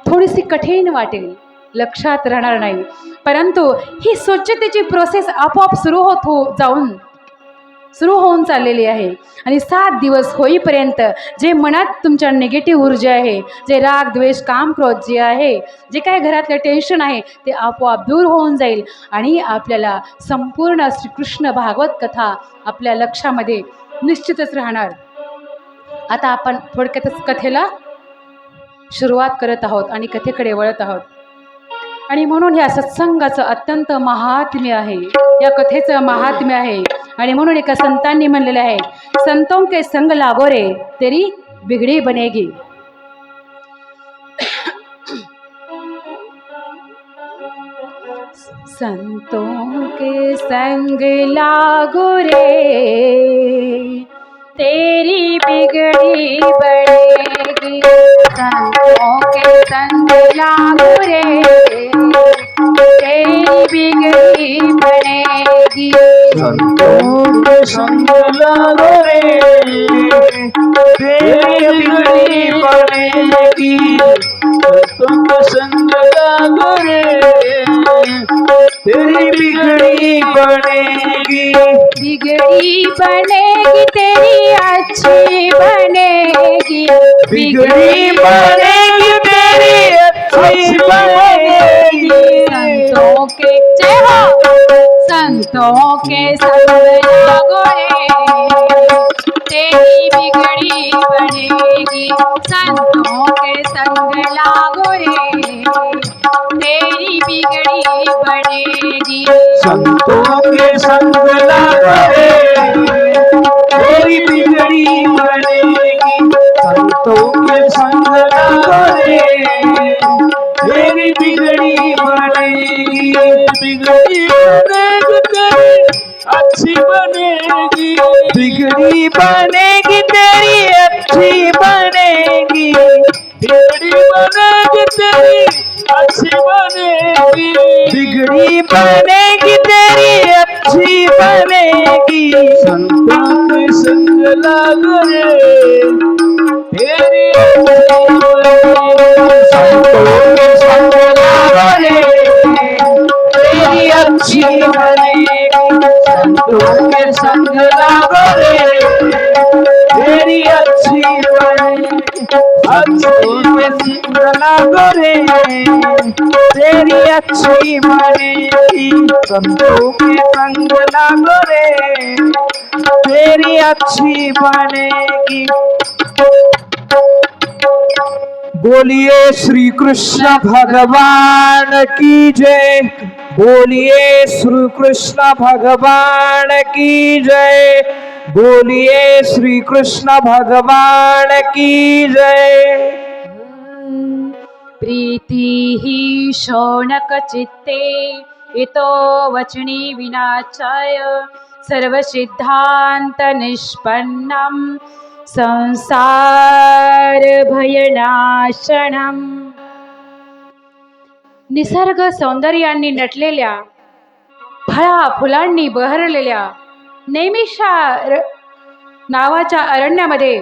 Speaker 1: थोडीशी कठीण वाटेल, लक्षात राहणार नाही, परंतु ही स्वच्छतेची प्रोसेस आपोआप सुरू होऊन चाललेली आहे. आणि 7 दिवस होईपर्यंत जे मनात तुमच्या निगेटिव्ह ऊर्जा आहे, जे राग, द्वेष, काम, क्रोध जे आहे, जे काही घरातलं टेन्शन आहे ते आपोआप दूर होऊन जाईल आणि आपल्याला संपूर्ण श्रीकृष्ण भागवत कथा आपल्या लक्षामध्ये निश्चितच राहणार. आता आपण थोडक्यातच कथेला सुरुवात करत आहोत आणि कथेकडे वळत आहोत. आणि म्हणून या सत्संगाचं अत्यंत महात्म्य आहे, या कथेचं महात्म्य आहे. आणि म्हणून एका संतांनी म्हणलेलं आहे, संतों के संग लागो रे तेरी बिगड़ी बनेगी. संतों के संग लागो रे तेरी बिगड़ी बनेगी. संतों के संग लागो रे तेरी बिगड़ी बनेगी.
Speaker 3: संतों के संग लागो रे तेरी बिगड़ी बनेगी. संतों के संग लागो रे तेरी बिगड़ी बनेगी.
Speaker 1: बिगड़ी बनेगी तेरी अच्छी बनेगी.
Speaker 3: बिगड़ी बनेगी तेरी अच्छी बनेगी.
Speaker 1: संतों के जय हो. संतों के संग लागो रे तेरी बिगड़ी बनेगी. संतों के संग लागो रे तेरी बिगड़ी बनेगी.
Speaker 3: संतों के संग लागो रे तेरी बिगड़ी बनेगी. संतों के संग लागो रे तेरी बिगड़ी बनेगी. बिगड़ी बनेगी तेरी अच्छी बनेगी. बिगड़ी बनेगी तेरी अच्छी बनेगी. बिगड़ी बनेगी तेरी अच्छी बनेगी. बिगड़ी बनेगी तेरी अच्छी बनेगी. संतों के संग लागो रे तेरी अच्छी बनेगी. संतों के संग लागो रे तेरी अच्छी बनेगी. संतों के संग लागो रे तेरी अच्छी बनेगी.
Speaker 4: संतों के संग लागो रे तेरी अच्छी बनेगी। बोलिए श्री कृष्ण भगवान की जय। बोलिए श्री कृष्ण भगवान की जय। बोलिए श्री कृष्ण भगवान की जय।
Speaker 1: प्रीति ही शौनक चित्ते इतो वचनी विनाचाय सर्व सिद्धांत निष्पन्नम संसार भयनाशनम। निसर्ग सौंदर्यांनी नटलेल्या, फळा फुलांनी बहरलेल्या नैमिषारण्य नावाच्या अरण्यामध्ये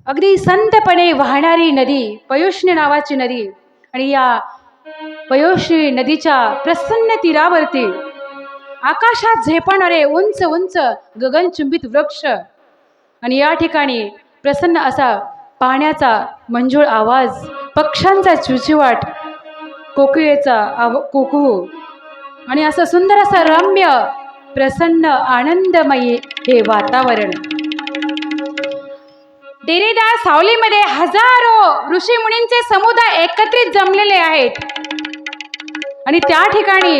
Speaker 1: अगदी संतपणे वाहणारी नदी पयोष्णी नावाची नदी, आणि या पयोष्णी नदीच्या प्रसन्न तीरावरती आकाशात झेपणारे उंच उंच गगनचुंबित वृक्ष, आणि या ठिकाणी प्रसन्न असा पाण्याचा मंजूळ आवाज, पक्ष्यांचा चिवचिवाट, कोकिळेचा कुकू, आणि असं सुंदर असं रम्य प्रसन्न आनंदमयी हे वातावरण। डेरेदार सावलीमध्ये हजारो ऋषी मुनींचे समुदाय एकत्रित जमलेले आहेत, आणि त्या ठिकाणी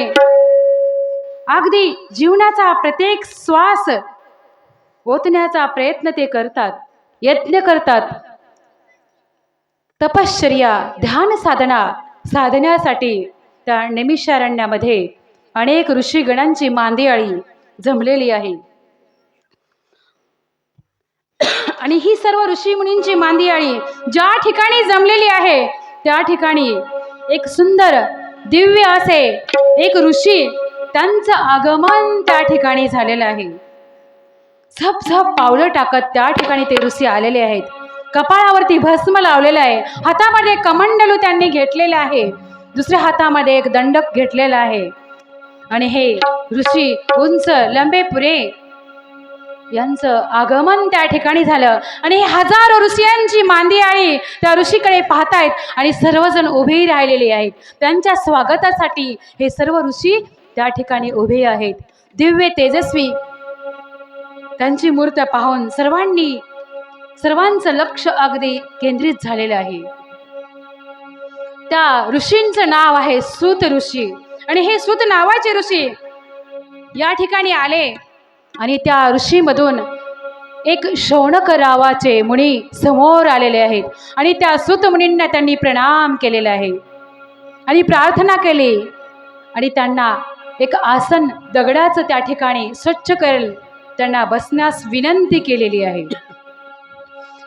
Speaker 1: अगदी जीवनाचा प्रत्येक श्वास ओतण्याचा प्रयत्न ते करतात, यत्न करतात। तपश्चर्या ध्यान साधण्यासाठी त्या नैमिषारण्यामध्ये अनेक ऋषीगणांची मांदियाळी जमलेली आहे, आणि ही सर्व ऋषी मुनींची मांदियाळी ज्या ठिकाणी जमलेली आहे त्या ठिकाणी एक सुंदर दिव्य असे एक ऋषी, त्यांचं आगमन त्या ठिकाणी झालेलं आहे। झप झप पावलं टाकत त्या ठिकाणी ते ऋषी आलेले आहेत। कपाळावरती भस्म लावलेलं आहे, हातामध्ये कमंडलू त्यांनी घेतलेलं आहे, दुसऱ्या हातामध्ये एक दंडक घेतलेला आहे, आणि हे ऋषी उंच लंबेपुरे यांचं आगमन त्या ठिकाणी झालं, आणि हजारो ऋषींची मांदियाळी त्या ऋषीकडे पाहतायत, आणि सर्वजण उभे राहिलेले आहेत त्यांच्या स्वागतासाठी। हे सर्व ऋषी त्या ठिकाणी उभे आहेत, दिव्य तेजस्वी त्यांची मूर्त पाहून सर्वांचं लक्ष अगदी केंद्रित झालेलं आहे। त्या ऋषींचं नाव आहे सूत ऋषी, आणि हे सूत नावाचे ऋषी या ठिकाणी आले, आणि त्या ऋषीमधून एक शौनक नावाचे मुनी समोर आलेले आहेत, आणि त्या सूत मुनींना त्यांनी प्रणाम केलेला आहे आणि प्रार्थना केली, आणि त्यांना एक आसन दगडाचं त्या ठिकाणी स्वच्छ करेल त्यांना बसण्यास विनंती केलेली आहे।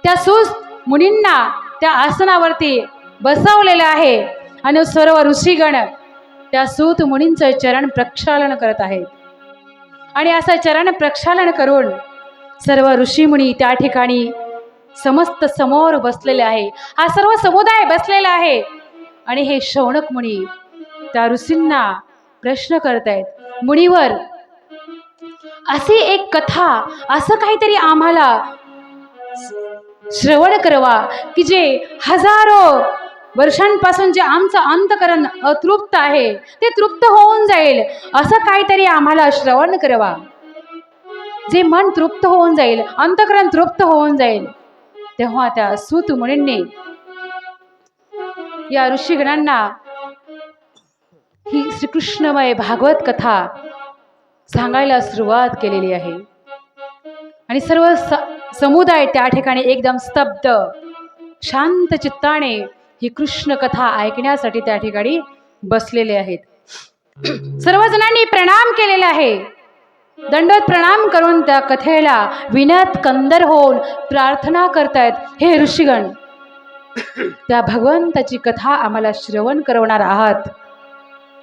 Speaker 1: त्या सूत मुनींना त्या आसनावरती बसवलेलं आहे, आणि सर्व ऋषीगण त्या सूत मुनींचं चरण प्रक्षालन करत आहेत, आणि असं चरण प्रक्षालन करून सर्व ऋषीमुनी त्या ठिकाणी समस्त समोर बसलेले आहे। हा सर्व समुदाय बसलेला आहे, आणि हे शौनक मुनी त्या ऋषींना प्रश्न करत आहेत, मुनीवर अशी एक कथा, असं काहीतरी आम्हाला श्रवण करवा की जे हजारो वर्षांपासून जे आमचं अंतकरण अतृप्त आहे ते तृप्त होऊन जाईल, असं काहीतरी आम्हाला श्रवण करवा, जे मन तृप्त होऊन जाईल, अंतकरण तृप्त होऊन जाईल। तेव्हा त्या सूत मुनींनी या ऋषीगणांना ही श्रीकृष्णमय भागवत कथा सांगायला सुरुवात केलेली आहे, आणि सर्व समुदाय त्या ठिकाणी एकदम स्तब्ध शांत चित्ताने ही कृष्ण कथा ऐकण्यासाठी त्या ठिकाणी बसलेले आहेत। सर्वजणांनी प्रणाम केलेला आहे, दंडवत प्रणाम करून त्या कथेला विनत कंदर होऊन प्रार्थना करतायत, हे ऋषीगण त्या भगवंताची कथा आम्हाला श्रवण करवणार आहात,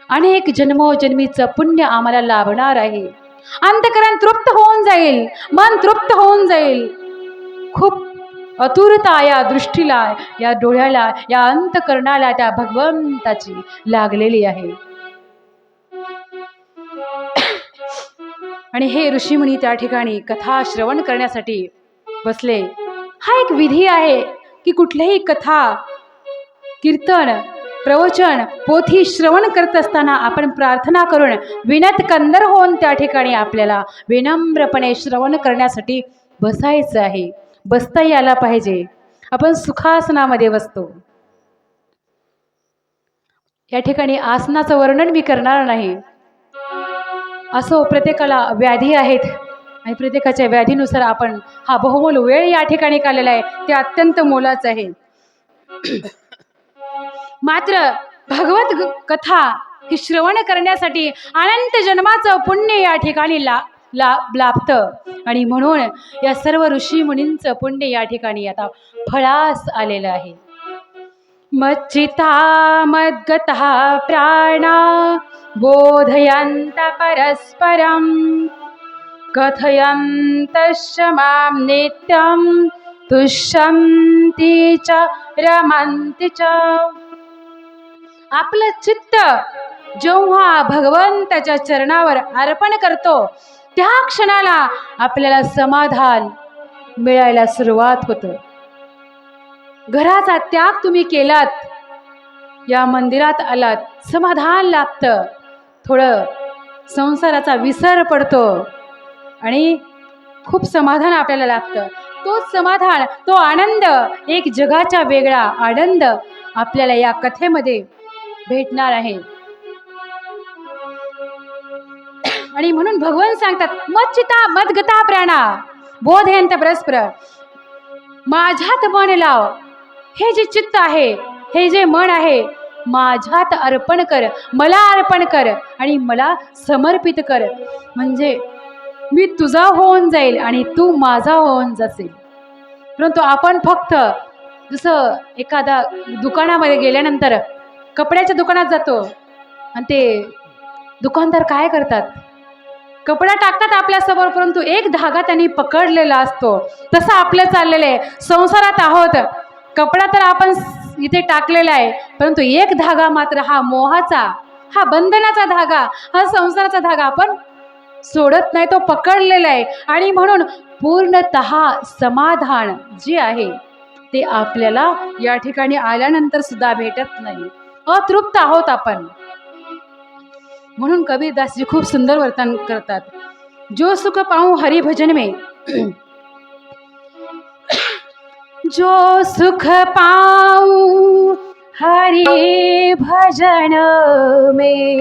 Speaker 1: अनेक जन्मोजन्मीचं पुण्य आम्हाला लाभणार आहे, अंतकरण तृप्त होऊन जाईल, मन तृप्त होऊन जाईल। खूप अतुरता या दृष्टीला, या डोळ्याला, या अंतकरणाला त्या भगवंताची लागलेली आहे। आणि हे ऋषीमुनी त्या ठिकाणी कथा श्रवण करण्यासाठी बसले। हा एक विधी आहे की कुठलीही कथा कीर्तन प्रवचन पोथी श्रवण करत असताना आपण प्रार्थना करून विनत कंदर होऊन त्या ठिकाणी आपल्याला विनम्रपणे श्रवण करण्यासाठी बसायचं आहे. बसता यायला पाहिजे. आपण सुखासनामध्ये बसतो. या ठिकाणी आसनाचं वर्णन मी करणार नाही. असो, प्रत्येकाला व्याधी आहेत आणि प्रत्येकाच्या व्याधीनुसार आपण हा बहुमोल वेळ या ठिकाणी काढलेला आहे, ते अत्यंत मोलाचं आहे. मात्र भगवत कथा ही श्रवण करण्यासाठी अनंत जन्माचं पुण्य या ठिकाणी लाभतं आणि म्हणून या सर्व ऋषी मुनींचं पुण्य या ठिकाणी आता फळास आलेलं आहे. मच्चिता मद्गतः प्राणा बोधयन्त परस्परं कथयन्तश्च मां नित्यं तुष्यन्ति च रमन्ति च. आपलं चित्त जेव्हा भगवंताच्या चरणावर अर्पण करतो त्या क्षणाला आपल्याला समाधान मिळायला सुरुवात होतं. घराचा त्याग तुम्ही केलात, या मंदिरात आलात, समाधान लाभतं. थोडं संसाराचा विसर पडतो आणि खूप समाधान आपल्याला लाभतं. तोच समाधान, तो आनंद, एक जगाचा वेगळा आनंद आपल्याला या कथेमध्ये भेटणार आहे. आणि म्हणून भगवान सांगतात, मच्चिता मद्गता प्राणा बोधयन्त परस्पर. माझ्यात मन लाव. हे जे चित्त आहे, हे जे मन आहे, माझ्यात अर्पण कर, मला अर्पण कर आणि मला समर्पित कर. म्हणजे मी तुझा होऊन जाईल आणि तू माझा होऊन जाशील. परंतु आपण फक्त जसं एखादा दुकानामध्ये गेल्यानंतर कपड्याच्या दुकानात जातो आणि ते दुकानदार काय करतात, कपडा टाकतात आपल्यासमोर, परंतु एक धागा त्यांनी पकडलेला असतो. तसं आपलं चाललेलं आहे. संसारात आहोत, कपडा तर आपण इथे टाकलेला आहे, परंतु एक धागा मात्र हा मोहाचा, हा बंधनाचा धागा, हा संसाराचा धागा आपण सोडत नाही, तो पकडलेला आहे. आणि म्हणून पूर्णतः समाधान जे आहे ते आपल्याला या ठिकाणी आल्यानंतर सुद्धा भेटत नाही. अतृप्त आहोत आपण. म्हणून कबीरदासजी खूप सुंदर वर्तन करतात. जो सुख पाऊं हरि भजन में, जो सुख पाऊं हरि भजन में,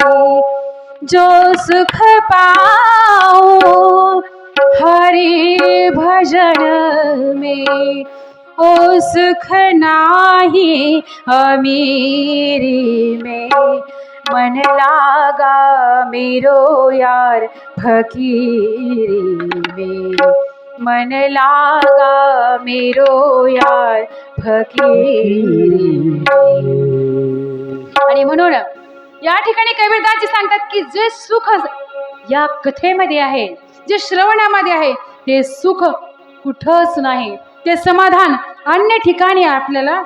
Speaker 1: जो सुख पाऊं हरि भजन में, ओ सुख नाही अमीरी में, मन लागा मेरो यार फकीरी में, मन लागा मेरो यार फकीरी में. आणि म्हणून या ठिकाणी कबीरदासजी सांगतात की जे सुख या कथेमध्ये आहे, जे श्रवणामध्ये आहे, ते सुख कुठंच नाही, ते समाधान अन्य ठिकाणी आपल्याला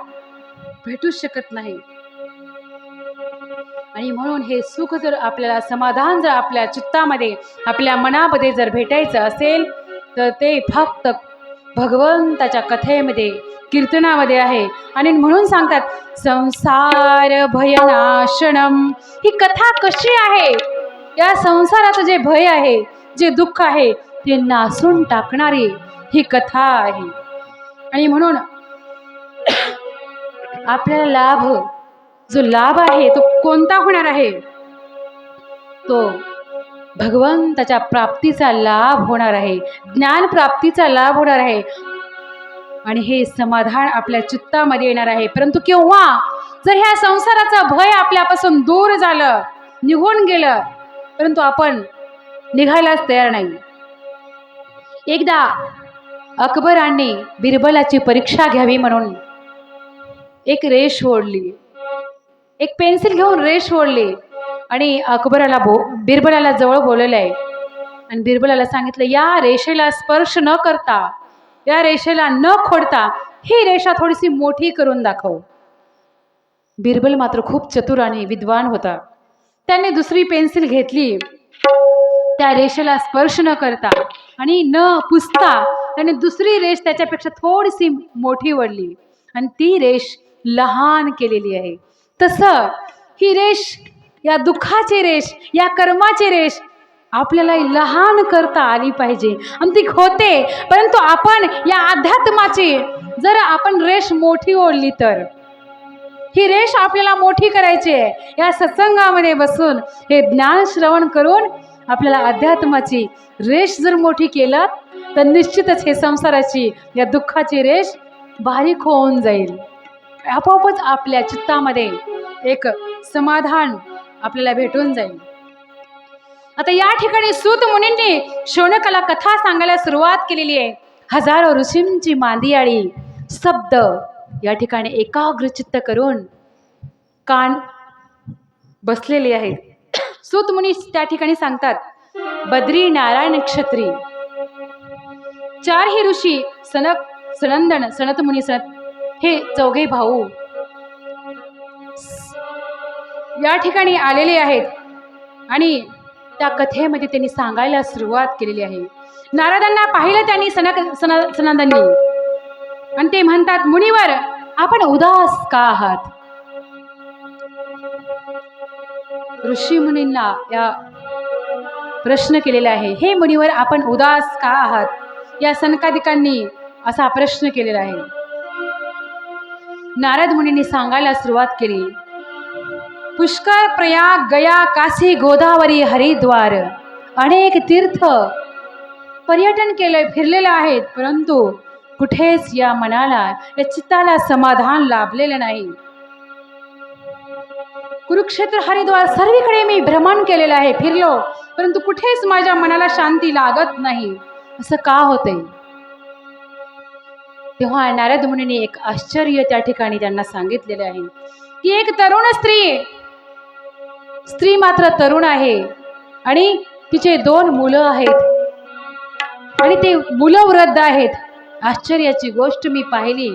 Speaker 1: भेटू शकत नाही. आणि म्हणून हे सुख जर आपल्याला, समाधान जर आपल्या चित्तामध्ये, आपल्या मनामध्ये जर भेटायचं असेल तर ते फक्त भगवंताच्या कथेमध्ये, कीर्तनामध्ये आहे. आणि म्हणून सांगतात संसार भयनाशनम. ही कथा कशी आहे? या संसाराचं जे भय आहे, जे दुःख आहे, ते नासून टाकणारी ही कथा आहे. आणि म्हणून आपल्याला जो लाभ आहे तो कोणता होणार आहे? तो भगवंताच्या प्राप्तीचा लाभ होणार आहे, ज्ञान प्राप्तीचा लाभ होणार आहे. आणि हे समाधान आपल्या चित्तामध्ये येणार आहे. परंतु केव्हा? जर ह्या संसाराचा भय आपल्यापासून दूर झालं, निघून गेलं, परंतु आपण निघायलाच तयार नाही. एकदा अकबरांनी बिरबलाची परीक्षा घ्यावी म्हणून एक रेष ओढली, एक पेन्सिल घेऊन रेष ओढली आणि अकबराला बिरबलाला जवळ बोलवलं आहे आणि बिरबलाला सांगितलं, या रेषेला स्पर्श न करता, या रेषेला न खोडता ही रेषा थोडीशी मोठी करून दाखव. बिरबल मात्र खूप चतुर आणि विद्वान होता. त्याने दुसरी पेन्सिल घेतली, त्या रेषेला स्पर्श न करता आणि न पुसता त्याने दुसरी रेष त्याच्यापेक्षा थोडीशी मोठी ओढली आणि ती रेष लहान केलेली आहे. तसं ही रेष, या दुःखाची रेष, या कर्माची रेष आपल्याला लहान करता आली पाहिजे. आणि ती होते, परंतु आपण या अध्यात्माची जर आपण रेष मोठी ओढली तर, ही रेष आपल्याला मोठी करायची आहे. या सत्संगामध्ये बसून हे ज्ञान श्रवण करून आपल्याला अध्यात्माची रेष जर मोठी केलं तर निश्चितच हे संसाराची या दुःखाची रेष बारीक होऊन जाईल. आपोआपच आपल्या चित्तामध्ये एक समाधान आपल्याला भेटून जाईल. आता या ठिकाणी सूत मुनींनी शौनकाला कथा सांगायला सुरुवात केलेली आहे. हजारो ऋषींची मांदियाळी शब्द या ठिकाणी एकाग्रचित्त करून कान बसलेले आहेत. सूत मुनी त्या ठिकाणी सांगतात, बद्री, नारायण, क्षत्री, चारही ऋषी, सनक, सनंदन, सनत मुनी, हे चौघे भाऊ या ठिकाणी आलेले आहेत. आणि त्या कथेमध्ये त्यांनी सांगायला सुरुवात केलेली आहे. नारदांना पाहिलं त्यांनी सनंदांनी, आणि ते म्हणतात, मुनिवर आपण उदास का आहात? ऋषी मुनींना या प्रश्न केलेला आहे. हे मुनिवर आपण उदास का आहात? या सनकादिकांनी असा प्रश्न केलेला आहे. नारद मुनींनी सांगायला सुरुवात केली, पुष्कर, प्रयाग, गया, काशी, गोदावरी, हरिद्वार अनेक तीर्थ पर्यटन केले, फिरलेले आहेत, परंतु कुठेच या मनाला, या चित्ताला समाधान लाभलेलं नाही. कुरुक्षेत्र, हरिद्वार सर्वीकडे मी भ्रमण केलेलं आहे, फिरलो, परंतु कुठेच माझ्या मनाला शांती लागत नाही. असं का होतंय? तेव्हा नारद मुनींनी एक आश्चर्य त्या ठिकाणी त्यांना सांगितलेले आहे की एक तरुण स्त्री मात्र तरुण आहे आणि तिचे 2 मुलं आहेत आणि ते मुलं वृद्ध आहेत. आश्चर्याची गोष्ट मी पाहिली,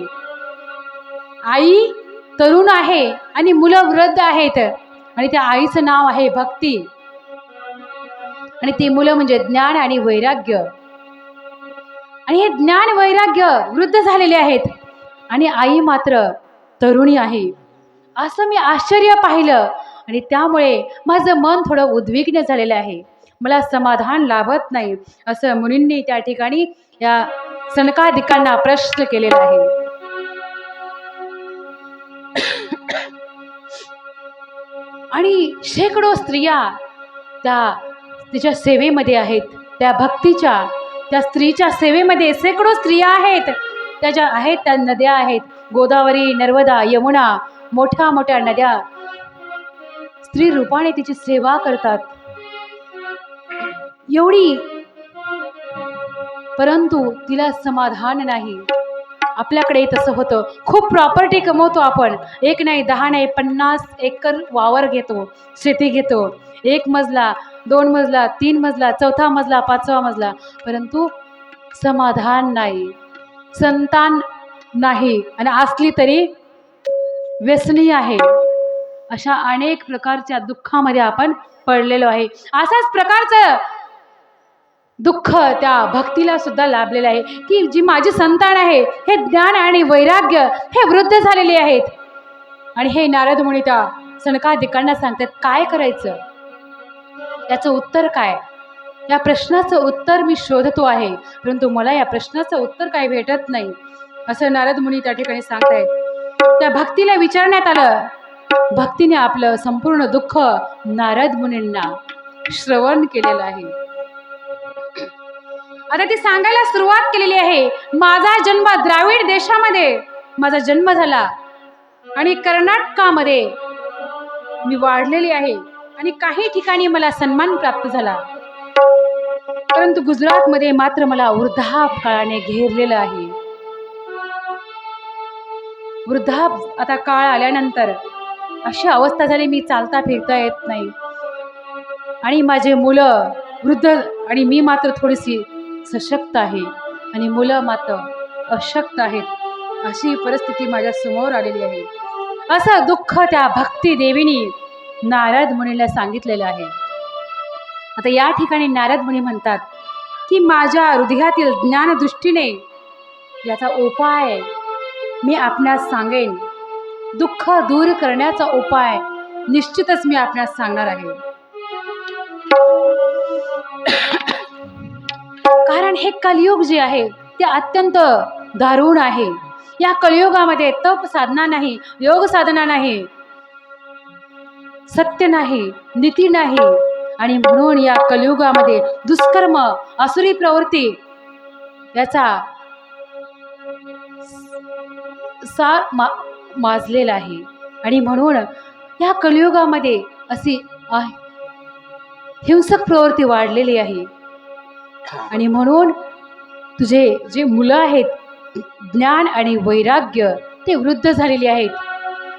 Speaker 1: आई तरुण आहे आणि मुलं वृद्ध आहेत, आणि त्या आईचं नाव आहे भक्ती, आणि ती मुलं म्हणजे ज्ञान आणि वैराग्य. आणि हे ज्ञान वैराग्य वृद्ध झालेले आहेत आणि आई मात्र तरुणी आहे. असं मी आश्चर्य पाहिलं आणि त्यामुळे माझं मन थोडं उद्विग्न झालेलं आहे, मला समाधान लाभत नाही. असं मुनींनी त्या ठिकाणी या सनकादिकांना प्रश्न केलेला आहे. आणि शेकडो स्त्रिया तिच्या सेवेमध्ये आहेत, त्या भक्तीच्या, त्या स्त्रीच्या सेवेमध्ये शेकडो स्त्रिया आहेत. त्या आहेत, त्या नद्या आहेत, गोदावरी, नर्मदा, यमुना, मोठ्या मोठ्या नद्या स्त्री रूपाने तिची सेवा करतात एवढी, परंतु तिला समाधान नाही. आपल्याकडे तसं होतं, खूप प्रॉपर्टी कमवतो आपण, 1 नाही 10 नाही 50 एकर वावर घेतो, शेती घेतो, 1 मजला 2 मजला 3 मजला 4था मजला 5वा मजला, परंतु समाधान नाही, संतान नाही, आणि असली तरी व्यसनी आहे. अशा अनेक प्रकारच्या दुःखामध्ये आपण पडलेलो आहे. असाच प्रकारचं दुःख त्या भक्तीला सुद्धा लाभलेलं आहे की जी माझी संतान आहे, हे ज्ञान आणि वैराग्य हे वृद्ध झालेले आहेत. आणि हे नारद मुनी त्या सनकादिकांना सांगतात, काय करायचं, याचं उत्तर काय? या प्रश्नाचं उत्तर मी शोधतो आहे, परंतु मला या प्रश्नाचं उत्तर काय भेटत नाही, असं नारद मुनी त्या ठिकाणी सांगतायत. त्या भक्तीला विचारण्यात आलं, भक्तीने आपलं संपूर्ण दुःख नारद मुनींना श्रवण केलेलं आहे. आता ती सांगायला सुरुवात केलेली आहे, माझा जन्म द्राविड देशामध्ये माझा जन्म झाला आणि कर्नाटकामध्ये मी वाढलेली आहे आणि काही ठिकाणी मला सन्मान प्राप्त झाला, परंतु गुजरातमध्ये मात्र मला वृद्धापकाळाने घेरलेलं आहे. आता काळ आल्यानंतर अशी अवस्था झाली, मी चालता फिरता येत नाही आणि माझे मुलं वृद्ध आणि मी मात्र थोडीशी सशक्त आहे आणि मुलं मात्र अशक्त आहेत. अशी परिस्थिती माझ्या समोर आलेली आहे. असं दुःख त्या भक्ती देवीनी नारद मुनीला सांगितलेलं आहे. आता या ठिकाणी नारद मुनी म्हणतात की माझ्या हृदयातील ज्ञानदृष्टीने याचा उपाय मी आपणास सांगेन. दुःख दूर करण्याचा उपाय निश्चितच मी आपणास सांगणार आहे. कारण हे कलियुग जे आहे ते अत्यंत दारुण आहे. या कलियुगामध्ये तप साधना नाही, योग साधना नाही, सत्य नाही, नीती नाही, आणि म्हणून या कलियुगामध्ये दुष्कर्म, असुरी प्रवृत्ती याचा सार माजलेला आहे. आणि म्हणून या कलियुगामध्ये अशी हिंसक प्रवृत्ती वाढलेली आहे. आणि म्हणून तुझे जे मुलं आहेत ज्ञान आणि वैराग्य ते वृद्ध झालेली आहेत,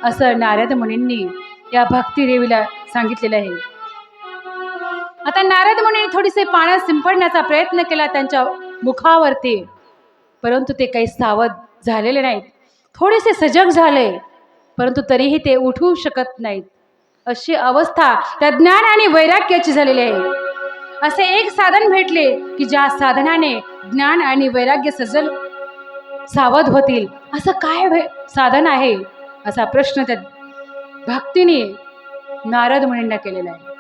Speaker 1: असं नारद मुनींनी या भक्तिदेवीला सांगितलेलं आहे. आता नारद मुनी थोडीसे पाणी शिंपडण्याचा प्रयत्न केला त्यांच्या मुखावरती, परंतु ते काही सावध झालेले नाहीत. थोडेसे सजग झाले, परंतु तरीही ते उठू शकत नाहीत. अशी अवस्था त्या ज्ञान आणि वैराग्याची झालेली आहे. असे एक साधन भेटले की ज्या साधनाने ज्ञान आणि वैराग्य सजल सावध होतील. असं काय साधन आहे असा प्रश्न त्या भक्तीने नारद मुनींना केलेला आहे.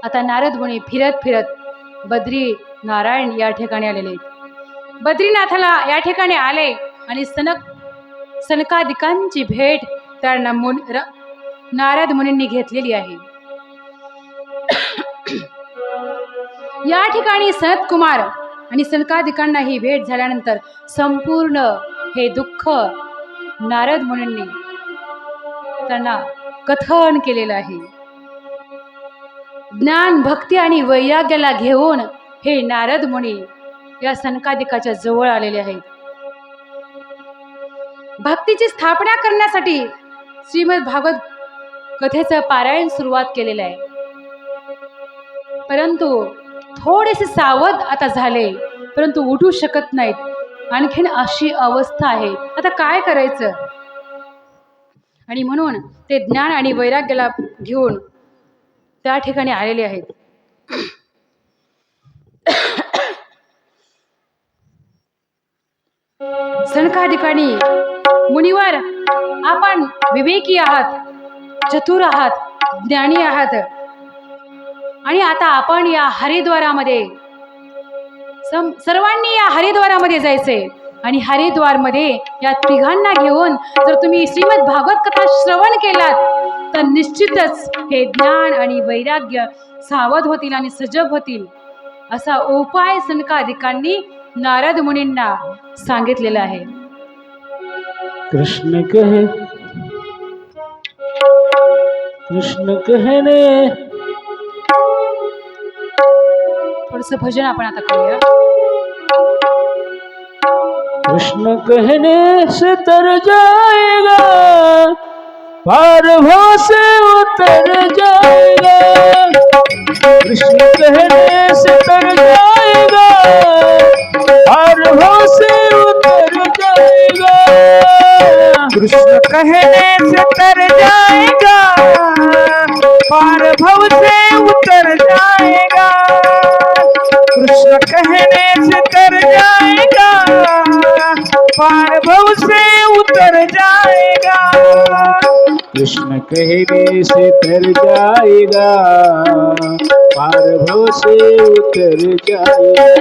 Speaker 1: आता नारद मुनी फिरत फिरत बद्री नारायण या ठिकाणी आलेले आहेत. बद्रीनाथाला या ठिकाणी आले आणि सनकादिकांची भेट त्या नारद मुनींनी घेतलेली आहे. या ठिकाणी सनत कुमार आणि सनकादिकांना ही भेट झाल्यानंतर संपूर्ण हे दुःख नारद मुनींनी त्यांना कथन केलेलं आहे. ज्ञान, भक्ती आणि वैराग्याला घेऊन हे नारद मुनी या सनकादिकाच्या जवळ आलेले आहेत. भक्तीची स्थापना करण्यासाठी श्रीमद भागवत कथेचं पारायण सुरुवात केलेलं आहे. परंतु थोडेसे सावध आता झाले, परंतु उठू शकत नाहीत. आणखीन अशी अवस्था आहे, आता काय करायचं. आणि म्हणून ते ज्ञान आणि वैराग्याला घेऊन त्या ठिकाणी आलेले आहेत. सनकादिकांनी मुनिवर, आपण विवेकी आहात, चतुर आहात, ज्ञानी आहात, आणि आता आपण या हरिद्वारामध्ये सर्वांनी या हरिद्वारामध्ये जायचंय. आणि हरिद्वारमध्ये या तिघांना घेऊन जर तुम्ही श्रीमद भागवत कथा श्रवण केलात तर निश्चितच हे ज्ञान आणि वैराग्य सावध होतील आणि सजग होतील. असा उपाय सनकादिकांनी नारद मुनींना सांगितलेला आहे.
Speaker 3: कृष्ण कहने
Speaker 1: थोडंसं भजन आपण आता करूया.
Speaker 3: कृष्ण कहने से तर जाएगा, पार भव से उतर जाएगा. कृष्ण कहने से तर जाएगा, पार भव से उतर जाएगा.
Speaker 4: कृष्ण कहने से तर जाएगा, पार भव से उतर जाएगा. कृष्ण कहने से तर जाएगा, पार भव से उतर जाएगा.
Speaker 3: कृष्ण कहने से तर जाएगा, पार भव से उतर जाएगा.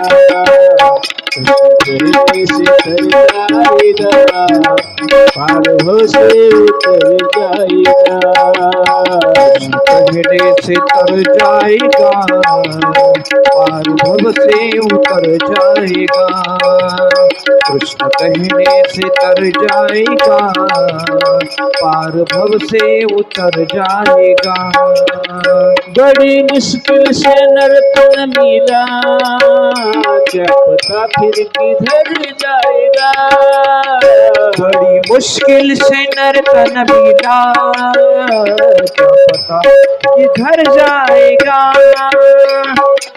Speaker 3: कृष्ण कहने से तर जाएगा, पार भव से उतर जाएगा.
Speaker 4: कहने से तर जाएगा, पार भव से उतर जाएगा. कृष्ण कहने से तर जाएगा, पार भव से उतर जाएगा.
Speaker 3: बड़ी मुश्किल से नर्तन मिला, क्या पता फिर किधर जाएगा.
Speaker 4: बड़ी मुश्किल से नर्तन मिला, क्या पता किधर जाएगा.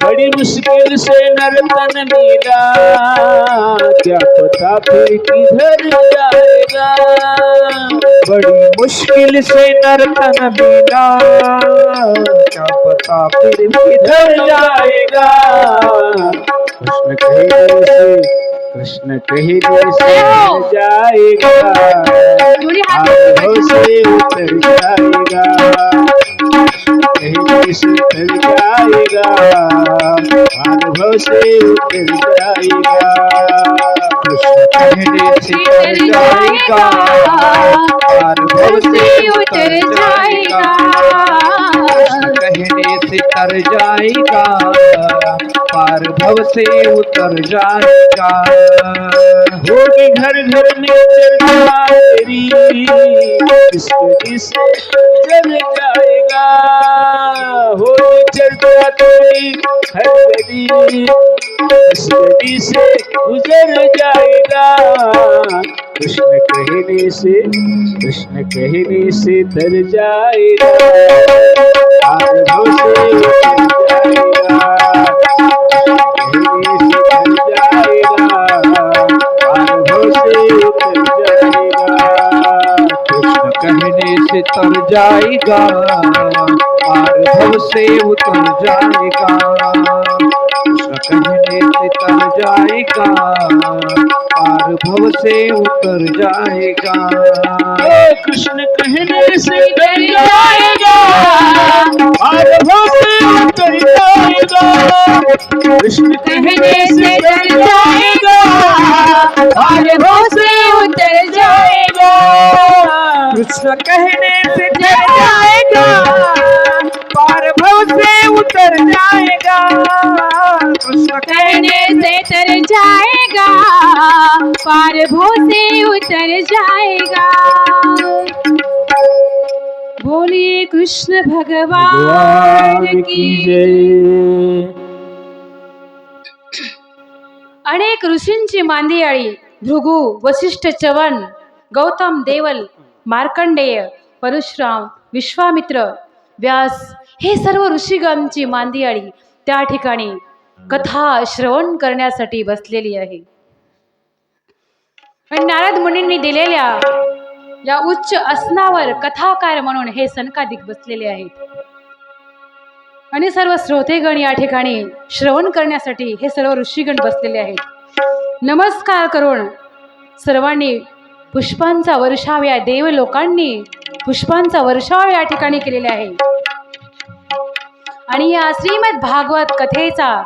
Speaker 3: बड़ी मुश्किल से नर्तन मिला, क्या पता फिर किधर जाएगा.
Speaker 4: बड़ी मुश्किल से नर्तन मिला, क्या पता फिर किधर जाएगा.
Speaker 3: कृष्ण कहने से कृष्ण कहने से डर जाएगा,
Speaker 1: दोन्ही हात
Speaker 3: अनुभव से उतर जाएगा। कहने से डर जाएगा, अनुभव से उतर जाएगा।
Speaker 4: कृष्ण कहने से तर जाएगा, अनुभव से उतर जाएगा। कृष्ण कहने से तर जाएगा, पार भव से उतर जाएगा।
Speaker 3: होगी घर घर में चर्चा तेरी, किसके से जल जाएगा। होगी चर्चा तेरी हर गली, इस गली से गुजर जाएगा। कृष्ण कहने से तर जाएगा, अनुभव से उतर जाएगा। कहने से तर जाएगा, अनुभव से उतर जाएगा। कृष्ण कहने से तर जाएगा, अनुभव से उतर जाएगा। कृष्ण कहने से तर जाएगा, अनुभव से उतर जाएगा। कृष्ण कहने से तर जाएगा, अनुभव से उतर जाएगा। कृष्ण कहने से तर जाएगा, पार भव से उतर जाएगा। कृष्ण
Speaker 1: कहने से तर जाएगा, पार भो से उतर जाएगा। बोलिए कृष्ण भगवान की
Speaker 3: जय।
Speaker 1: अनेक ऋषींची मांदियाळी भृगु, वसिष्ठ, चवन, गौतम, देवल, मार्कंडेय, परशुराम, विश्वामित्र, व्यास हे सर्व ऋषीगणांची मांदियाळी त्या ठिकाणी कथा श्रवण करण्यासाठी बसलेली आहे. आणि नारद मुनींनी दिलेल्या या उच्च आसनावर कथाकार म्हणून हे सनकादिक बसलेले आहेत. आणि सर्व श्रोतेगण या ठिकाणी श्रवण करण्यासाठी हे सर्व ऋषीगण बसलेले आहेत. नमस्कार करून सर्वांनी पुष्पांचा वर्षाव या देव लोकांनी पुष्पांचा वर्षाव या ठिकाणी केलेला आहे. आणि या श्रीमद भागवत कथेचा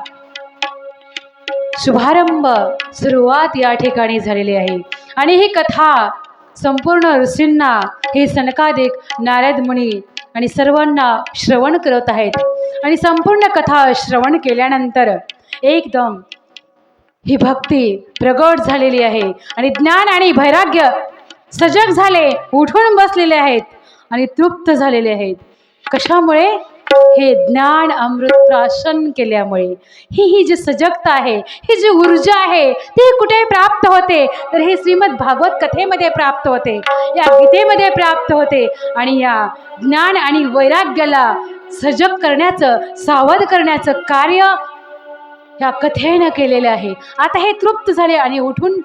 Speaker 1: शुभारंभ सुरुवात या ठिकाणी झालेली आहे. आणि ही कथा संपूर्ण ऋषींना हे सनकादिक नारद मुनी आणि सर्वांना श्रवण करत आहेत. आणि संपूर्ण कथा श्रवण केल्यानंतर एकदम ही भक्ती प्रगट झालेली आहे. आणि ज्ञान आणि वैराग्य सजग झाले, उठून बसलेले आहेत आणि तृप्त झालेले आहेत. कशामुळे? हे ज्ञान अमृत प्राशन केल्यामुळे. ही जी सजगता आहे, ही जी ऊर्जा आहे, ती कुठे प्राप्त होते? तर हे श्रीमद भागवत कथेमध्ये प्राप्त होते, या गीतेमध्ये प्राप्त होते. आणि या ज्ञान आणि वैराग्याला सजग करण्याचं, सावध करण्याचं कार्य या कथेनं केलेलं आहे. आता हे तृप्त झाले आणि उठून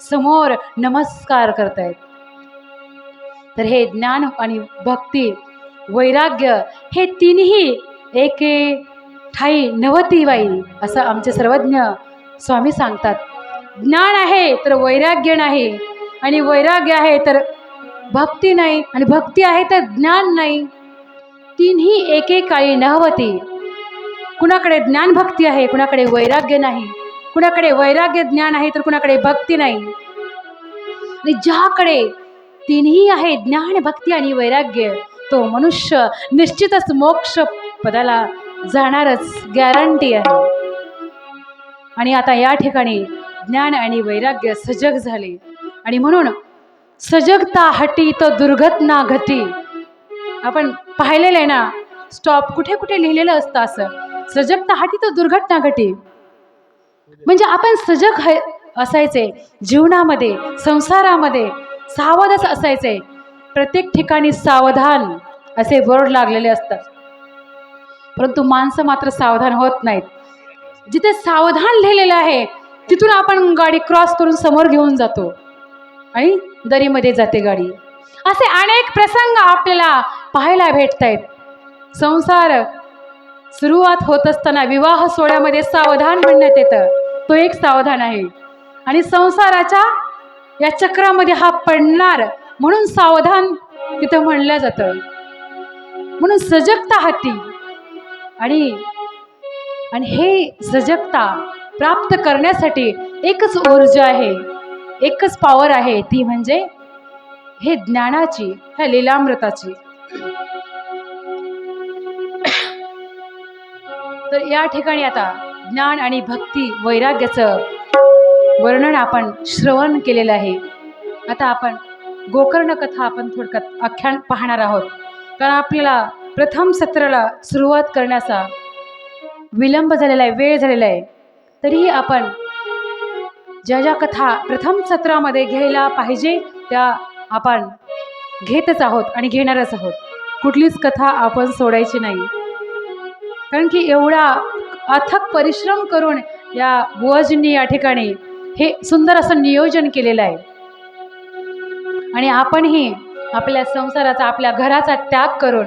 Speaker 1: समोर नमस्कार करतायत. तर हे ज्ञान आणि भक्ती वैराग्य हे तिन्ही एके ठाई नवती बाई असं आमचे सर्वज्ञ स्वामी सांगतात. ज्ञान आहे तर वैराग्य नाही, आणि वैराग्य आहे तर भक्ती नाही, आणि भक्ती आहे तर ज्ञान नाही. तिन्ही एकेकाळी नवती. कुणाकडे ज्ञान भक्ती आहे, कुणाकडे वैराग्य नाही, कुणाकडे वैराग्य ज्ञान आहे तर कुणाकडे भक्ती नाही. आणि ज्याकडे तिन्ही आहे, ज्ञान भक्ती आणि वैराग्य, तो मनुष्य निश्चितच मोक्ष पदाला जाणारच, गॅरंटी आहे. आणि आता या ठिकाणी ज्ञान आणि वैराग्य सजग झाले. आणि म्हणून सजगता हटी तो दुर्घटना घटी. आपण पाहिलेलं आहे ना, स्टॉप कुठे कुठे लिहिलेलं असतं असं, सजगता हटी तो दुर्घटना घटी. म्हणजे आपण सजग असायचे, जीवनामध्ये संसारामध्ये सावधच असायचे. प्रत्येक ठिकाणी सावधान असे बोर्ड लागलेले असतात, परंतु माणसं मात्र सावधान होत नाहीत. जिथे सावधान लिहिलेलं आहे तिथून आपण गाडी क्रॉस करून समोर घेऊन जातो आणि दरीमध्ये जाते गाडी. असे अनेक प्रसंग आपल्याला पाहायला भेटत आहेत. संसार सुरुवात होत असताना विवाह सोहळ्यामध्ये सावधान म्हणण्यात येतं, तो एक सावधान आहे. आणि संसाराच्या या चक्रामध्ये हा पडणार, म्हणून सावधान तिथं म्हणलं जातं. म्हणून सजगता हाती. आणि हे सजगता प्राप्त करण्यासाठी एकच ऊर्जा आहे, एकच पॉवर आहे, ती म्हणजे हे ज्ञानाची, ह्या लीलामृताची. तर या ठिकाणी आता ज्ञान आणि भक्ती वैराग्याचं वर्णन आपण श्रवण केलेलं आहे. आता आपण गोकर्ण कथा आपण थोडक्यात आख्यान पाहणार आहोत. कारण आपल्याला प्रथम सत्राला सुरुवात करण्याचा विलंब झालेला आहे, वेळ झालेला आहे. तरीही आपण ज्या ज्या कथा प्रथम सत्रामध्ये घ्यायला पाहिजे त्या आपण घेतच आहोत आणि घेणारच आहोत. कुठलीच कथा आपण सोडायची नाही. कारण की एवढा अथक परिश्रम करून या बुवाजींनी या ठिकाणी हे सुंदर असं नियोजन केलेलं आहे. आणि आपणही आपल्या संसाराचा, आपल्या घराचा त्याग करून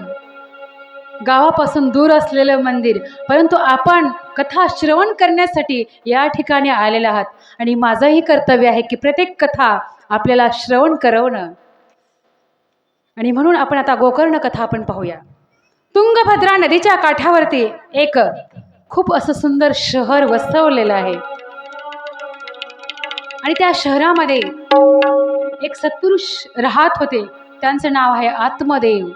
Speaker 1: गावापासून दूर असलेलं मंदिर, परंतु आपण कथा श्रवण करण्यासाठी या ठिकाणी आलेले आहात. आणि माझंही कर्तव्य आहे की प्रत्येक कथा आपल्याला श्रवण करवणं. आणि म्हणून आपण आता गोकर्ण कथा आपण पाहूया. तुंगभद्रा नदीच्या काठावरती एक खूप असं सुंदर शहर वसवलेलं आहे. आणि त्या शहरामध्ये एक सत्पुरुष राहत होते. त्यांचं नाव आहे आत्मदेव.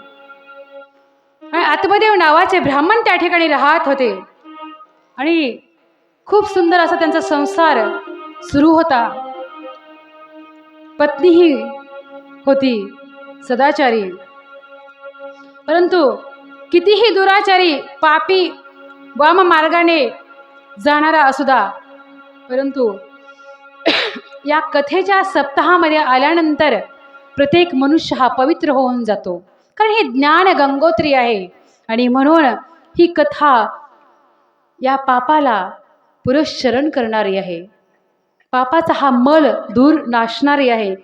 Speaker 1: आणि आत्मदेव नावाचे ब्राह्मण त्या ठिकाणी राहत होते. आणि खूप सुंदर असा त्यांचा संसार सुरू होता. पत्नीही होती सदाचारी, परंतु कितीही दुराचारी, पापी, वाम मार्गाने जाणारा असुदा, परंतु या कथेच्या सप्ताहामध्ये आल्यानंतर प्रत्येक मनुष्य हा पवित्र होऊन जातो. कारण हे ज्ञान गंगोत्री आहे. आणि म्हणून ही कथा या पापाला पुरस्चरण करणारी आहे. पापाचा हा मल दूर नाशणारी आहे,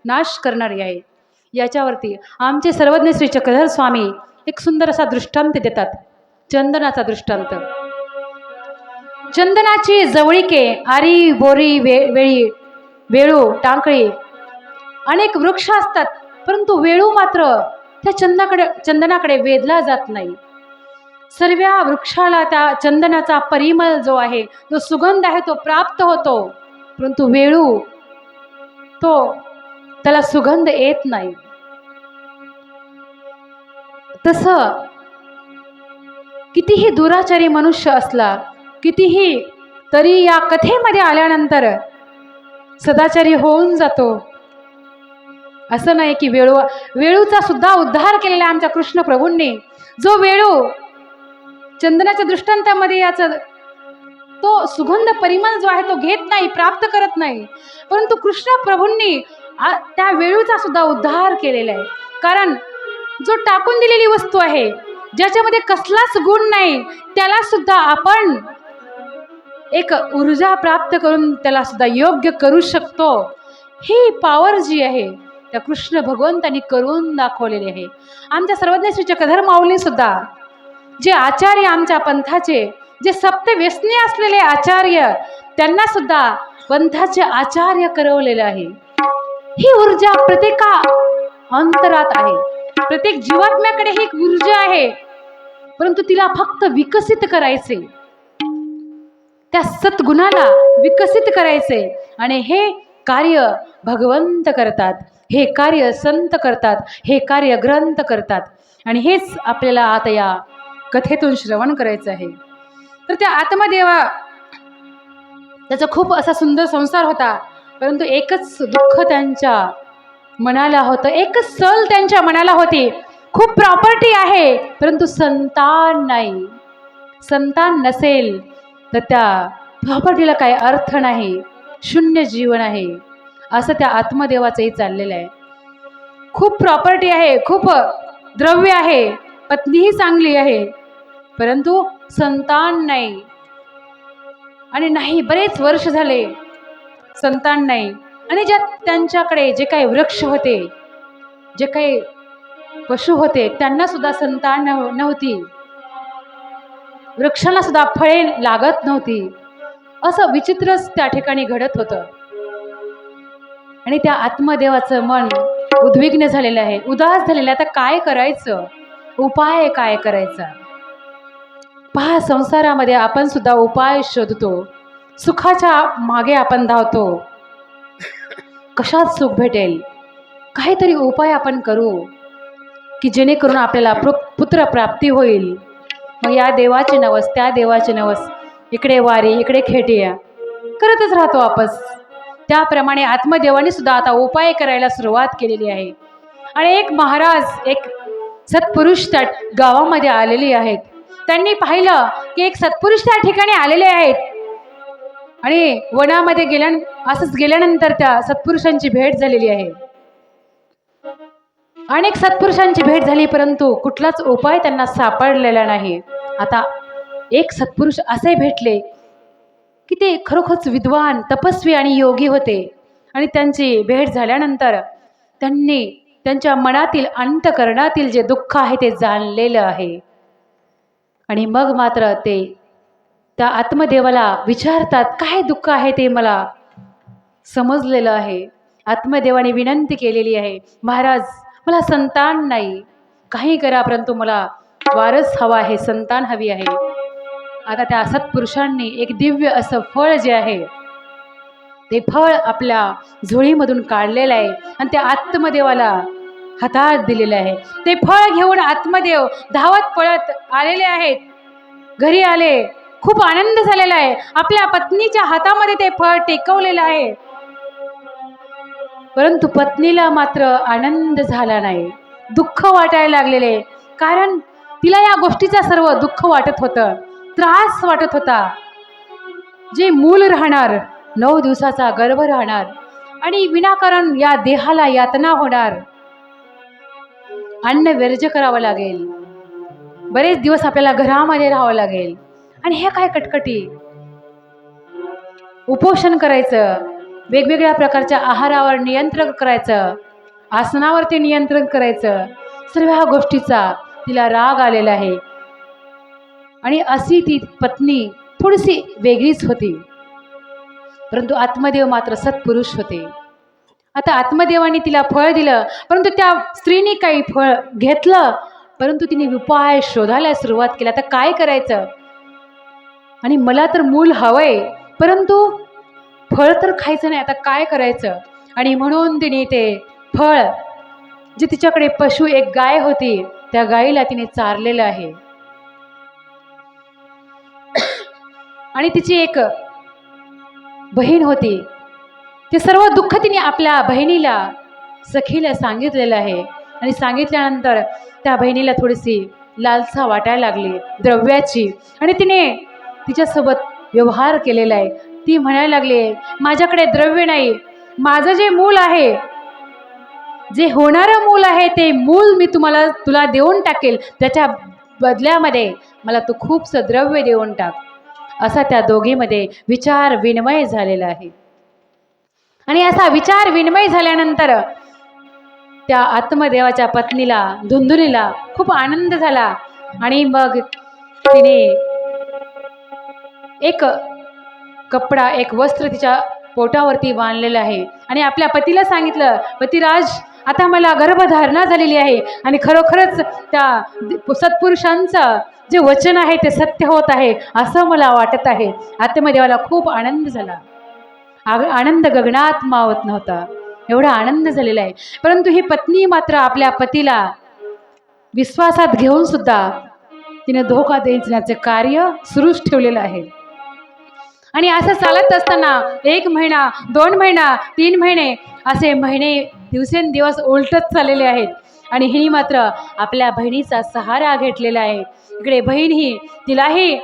Speaker 1: नाश करणारी आहे. याच्यावरती आमचे सर्वज्ञ श्री चक्रधर स्वामी एक सुंदर असा दृष्टांत देतात. चंदनाचा दृष्टांत. चंदनाची जवळिके, आरी, बोरी, वेळी, वेळू, टांकळी अनेक वृक्ष असतात, परंतु वेळू मात्र त्या चंदनाकडे वेधला जात नाही. सर्व वृक्षाला त्या चंदनाचा परिमळ जो आहे, जो सुगंध आहे, तो प्राप्त होतो, परंतु वेळू त्याला सुगंध येत नाही. तसं कितीही दुराचारी मनुष्य असला, कितीही, तरी या कथेमध्ये आल्यानंतर सदाचारी होऊन जातो. असं नाही की वेळूचा सुद्धा उद्धार केलेला आमच्या कृष्ण प्रभूंनी. जो वेळू चंदनाच्या दृष्टांतामध्ये याचा तो सुगंध परिमळ जो आहे तो घेत नाही, प्राप्त करत नाही, परंतु कृष्ण प्रभूंनी त्या वेळूचा सुद्धा उद्धार केलेला आहे. कारण जो टाकून दिलेली वस्तू आहे, ज्याच्यामध्ये कसलाच गुण नाही, त्याला सुद्धा आपण एक ऊर्जा प्राप्त करून त्याला सुद्धा योग्य करू शकतो. ही पॉवर जी आहे त्या कृष्ण भगवंतांनी करून दाखवलेली आहे. आमच्या सर्वज्ञ श्री चक्रधर माऊली सुद्धा, जे आचार्य आमच्या पंथाचे, जे सप्त व्यसनी असलेले आचार्य, त्यांना सुद्धा पंथाचे आचार्य करवलेले आहे. ही ऊर्जा प्रत्येका अंतरात आहे. प्रत्येक जीवात्म्याकडे ही ऊर्जा आहे, परंतु तिला फक्त विकसित करायचे, त्या सद्गुणाला विकसित करायचे. आणि हे कार्य भगवंत करतात, हे कार्य संत करतात, हे कार्य ग्रंथ करतात. आणि हेच आपल्याला आता या कथेतून श्रवण करायचं आहे. तर त्या आत्मदेवा, त्याचा खूप असा सुंदर संसार होता, परंतु एकच दुःख त्यांच्या मनाला होतं, एकच सल त्यांच्या मनाला होती. खूप प्रॉपर्टी आहे, परंतु संतान नाही. संतान नसेल तर त्या प्रॉपर्टीला काही अर्थ नाही, शून्य जीवन आहे. असं त्या आत्मदेवाचंही चाललेलं आहे. खूप प्रॉपर्टी आहे, खूप द्रव्य आहे, पत्नीही चांगली आहे, परंतु संतान नाही. आणि नाही, बरेच वर्ष झाले संतान नाही. आणि ज्या त्यांच्याकडे जे काही वृक्ष होते, जे काही पशु होते, त्यांना सुद्धा संतान नव्हती, वृक्षांना सुद्धा फळे लागत नव्हती. असं विचित्रच त्या ठिकाणी घडत होतं. आणि त्या आत्मदेवाचं मन उद्विग्न झालेलं आहे, उदास झालेलं आहे. आता काय करायचं, उपाय काय करायचा? पहा, संसारामध्ये आपण सुद्धा उपाय शोधतो, सुखाच्या मागे आपण धावतो. कशात सुख भेटेल, काहीतरी उपाय आपण करू की जेणेकरून आपल्याला पुत्र प्राप्ती होईल. मग या देवाचे नवस, त्या देवाचे नवस, इकडे वारी, इकडे खेटिया करतच राहतो आपस. त्याप्रमाणे आत्मदेवाने सुद्धा आता उपाय करायला सुरुवात केलेली आहे. आणि एक महाराज, एक सत्पुरुष त्या गावामध्ये आलेले आहेत. त्यांनी पाहिलं की एक सत्पुरुष त्या ठिकाणी आलेले आहेत. आणि वनामध्ये असंच गेल्यानंतर त्या सत्पुरुषांची भेट झालेली आहे. अनेक सत्पुरुषांची भेट झाली, परंतु कुठलाच उपाय त्यांना सापडलेला नाही. आता एक सत्पुरुष असे भेटले की ते खरोखरच विद्वान, तपस्वी आणि योगी होते. आणि त्यांची भेट झाल्यानंतर त्यांनी त्यांच्या मनातील, अंतःकरणातील जे दुःख आहे ते जाणलेलं आहे. आणि मग मात्र ते त्या आत्मदेवाला विचारतात, काय दुःख आहे ते मला समजलेलं आहे. आत्मदेवाने विनंती केलेली आहे, महाराज मला संतान नाही, काही करा, परंतु मला वारस हवा आहे, संतान हवी आहे. आता त्या सत्पुरुषांनी एक दिव्य असं फळ जे आहे ते फळ आपल्या झोळीमधून काढलेलं आहे आणि त्या आत्मदेवाला हातात दिलेलं आहे. ते फळ घेऊन आत्मदेव धावत पळत आलेले आहेत. घरी आले, खूप आनंद झालेला आहे. आपल्या पत्नीच्या हातामध्ये ते फळ टेकवलेलं आहे, परंतु पत्नीला मात्र आनंद झाला नाही, दुःख वाटायला लागलेले. कारण तिला या गोष्टीचा सर्व दुःख वाटत होतं, त्रास वाटत होता. जे मूल राहणार, 9 दिवसाचा गर्भ राहणार आणि विनाकारण या देहाला यातना होणार, अन्न वर्ज्य करावं लागेल, बरेच दिवस आपल्याला घरामध्ये राहावं लागेल. आणि हे काय कटकटी, उपोषण करायचं, वेगवेगळ्या प्रकारच्या आहारावर नियंत्रण करायचं, आसनावरती नियंत्रण करायचं, सर्व ह्या गोष्टीचा तिला राग आलेला आहे. आणि अशी ती पत्नी थोडीशी वेगळीच होती, परंतु आत्मदेव मात्र सत्पुरुष होते. आता आत्मदेवाने तिला फळ दिलं, परंतु त्या स्त्रीने काही फळ घेतलं, परंतु तिने उपाय शोधायला सुरुवात केली. आता काय करायचं, आणि मला तर मूल हवंय, परंतु फळ तर खायचं नाही, आता काय करायचं. आणि म्हणून तिने ते फळ, जे तिच्याकडे पशु, एक गाय होती, त्या गायीला तिने चारलेलं आहे. आणि तिची एक बहीण होती, ते सर्व दुःख तिने आपल्या बहिणीला, सखीला सांगितलेलं आहे. आणि सांगितल्यानंतर त्या बहिणीला थोडीशी लालसा वाटायला लागली द्रव्याची, आणि तिने तिच्यासोबत व्यवहार केलेला आहे. ती म्हणायला लागली, माझ्याकडे द्रव्य नाही, माझं जे मूल आहे, जे होणारं मूल आहे, ते मूल मी तुला देऊन टाकेल, त्याच्या बदल्यामध्ये मला तू खूपसं द्रव्य देऊन टाक. असा त्या दोघीमध्ये विचार विनिमय झालेला आहे. आणि असा विचार विनिमय झाल्यानंतर त्या आत्मदेवाच्या पत्नीला, धुंधुनीला खूप आनंद झाला. आणि मग तिने एक कपडा, एक वस्त्र तिच्या पोटावरती बांधलेलं आहे आणि आपल्या पतीला सांगितलं, पतिराज, आता मला गर्भधारणा झालेली आहे आणि खरोखरच त्या सत्पुरुषांचं जे वचन आहे ते सत्य होत आहे असं मला वाटत आहे. आत्मदेवाला खूप आनंद झाला, आनंद गगनात मावत नव्हता, एवढा आनंद झालेला आहे. परंतु ही पत्नी मात्र आपल्या पतीला विश्वासात घेऊन सुद्धा तिने धोका देण्याचे कार्य सुरूच ठेवलेलं आहे. आणि असं चालत असताना 1 महिना, 2 महिना, 3 महिने असे महिने दिवसेंदिवस उलटत चाललेले आहेत. आणि हिने मात्र आपल्या बहिणीचा सहारा घेतलेला आहे. इकडे बहीण ही, तिलाही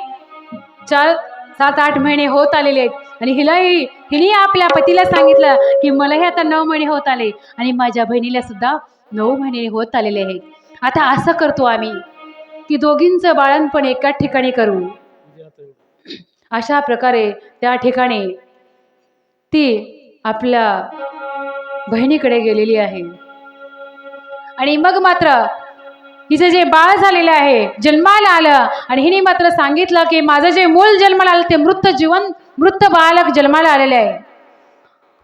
Speaker 1: 4, 7, 8 महिने होत आलेले आहेत आणि हिने आपल्या पतीला सांगितलं की मलाही आता 9 महिने होत आले आणि माझ्या बहिणीला सुद्धा 9 महिने होत आलेले आहेत. आता असं करतो आम्ही की दोघींचं बाळंतपण एकाच ठिकाणी करू. अशा प्रकारे त्या ठिकाणी ती आपल्या बहिणीकडे गेलेली आहे. आणि मग मात्र हिचं जे बाळ झालेलं आहे, जन्माला आलं, आणि हिने मात्र सांगितलं की माझं जे मूल जन्माला आलं ते मृत बालक जन्माला आलेलं आहे.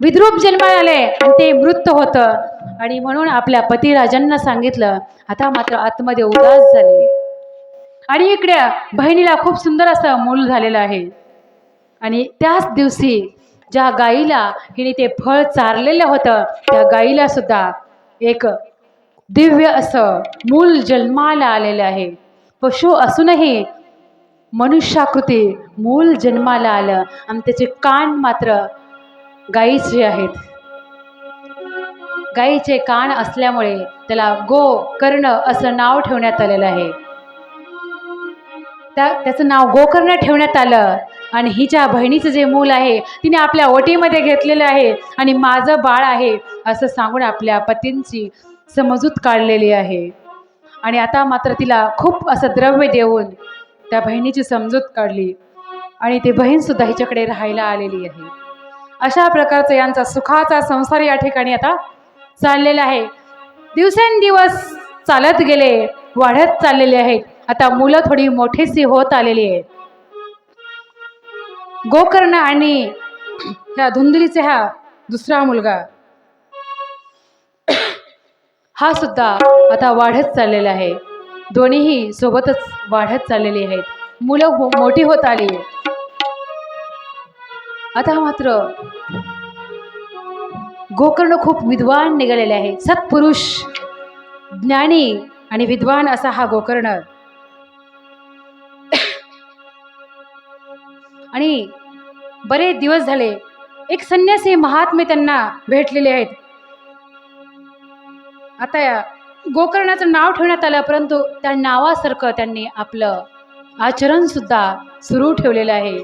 Speaker 1: विद्रूप जन्माला आले आणि ते मृत होतं. आणि म्हणून आपल्या पतिराजांना सांगितलं. आता मात्र आतमध्ये उदास झाले. आणि इकडे बहिणीला खूप सुंदर असं मूल झालेलं आहे. आणि त्याच दिवशी ज्या गाईला हिने ते फळ चारलेलं होतं त्या गाईला सुद्धा एक दिव्य असं मूल जन्माला आलेलं आहे. पशु असूनही मनुष्याकृती मूल जन्माला आलं आणि त्याचे कान मात्र गाईचे आहेत. गाईचे कान असल्यामुळे त्याला गोकर्ण असं नाव ठेवण्यात आलेलं आहे. त्याचं नाव गोकर्ण ठेवण्यात आलं. आणि हिच्या बहिणीचं जे मूल आहे तिने आपल्या ओटीमध्ये घेतलेलं आहे आणि माझं बाळ आहे असं सांगून आपल्या पतींची समजूत काढलेली आहे. आणि आता मात्र तिला खूप असं द्रव्य देऊन त्या बहिणीची समजूत काढली आणि ती बहीणसुद्धा हिच्याकडे राहायला आलेली आहे. अशा प्रकारचा यांचा सुखाचा संसार या ठिकाणी आता चाललेला आहे. दिवसेंदिवस चालत गेले, वाढत चाललेले आहेत. आता मुलं थोडी मोठीशी होत आलेली आहेत. गोकर्ण आणि ह्या धुंदलीचा हा दुसरा मुलगा हा सुद्धा आता वाढत चाललेला आहे. दोन्हीही सोबतच वाढत चाललेली आहेत. मुलं मोठी होत आली. आता मात्र गोकर्ण खूप विद्वान निघालेले आहे. सत्पुरुष, ज्ञानी आणि विद्वान असा हा गोकर्ण. आणि बरेच दिवस झाले एक संन्यासी महात्मे त्यांना भेटलेले आहेत. आता या गोकर्णाचं नाव ठेवण्यात आलं, परंतु त्या नावासारखं त्यांनी आपलं आचरण सुद्धा सुरू ठेवलेलं आहे.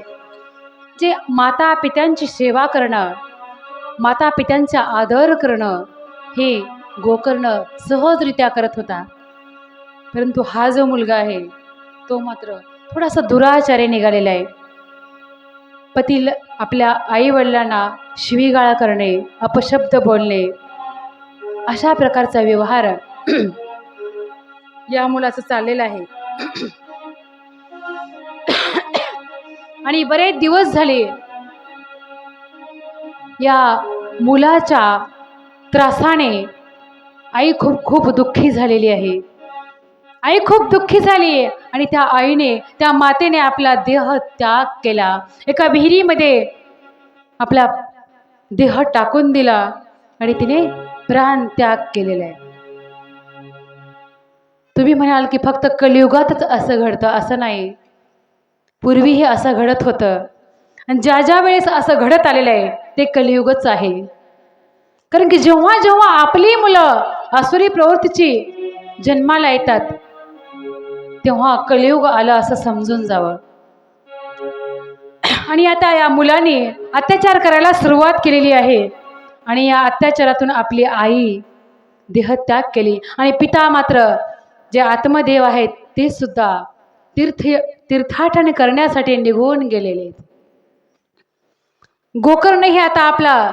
Speaker 1: जे माता पित्यांची सेवा करणं, माता पित्यांचा आदर करणं हे गोकर्ण सहजरित्या करत होता. परंतु हा जो मुलगा आहे तो मात्र थोडासा दुराचारी निघालेला आहे. पती आपल्या आई वडिलांना शिवीगाळ करणे, अपशब्द बोलणे, अशा प्रकारचा व्यवहार या मुलाचं चाललेलं आहे. आणि बरेच दिवस झाले या मुलाच्या त्रासाने आई खूप दुःखी झालेली आहे. आई खूप दुःखी झाली आणि त्या आईने, त्या मातेने आपला देह त्याग केला. एका विहिरीमध्ये आपला देह टाकून दिला आणि तिने प्राण त्याग केलेला आहे. तुम्ही म्हणाल की फक्त कलियुगातच असं घडतं, असं नाही. पूर्वीही असं घडत होतं आणि ज्या वेळेस असं घडत आलेलं आहे ते कलियुगच आहे. कारण की जेव्हा जेव्हा आपली मुलं आसुरी प्रवृत्तीची जन्माला येतात तेव्हा कलियुग आलं असं समजून जावं. आणि आता या मुलाने अत्याचार करायला सुरुवात केलेली आहे आणि या अत्याचारातून आपली आई देहत्याग केली आणि पिता मात्र जे आत्मदेव आहेत ते सुद्धा तीर्थाटन करण्यासाठी निघून गेलेले आहेत. गोकर्ण हे आता आपला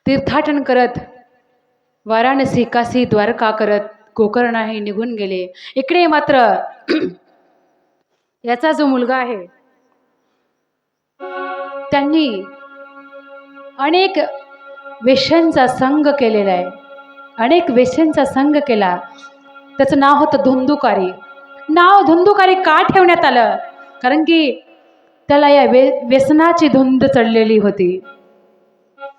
Speaker 1: तीर्थाटन करत वाराणसी, काशी, द्वारका करत गोकर्ण हे निघून गेले. इकडे मात्र याचा जो मुलगा आहे त्यांनी अनेक वेश्यांचा संग केलेला आहे. अनेक वेश्यांचा संग केला. त्याचं नाव होतं धुंदुकारी. नाव धुंदुकारी का ठेवण्यात आलं? कारण की त्याला या व्यसनाची धुंद चढलेली होती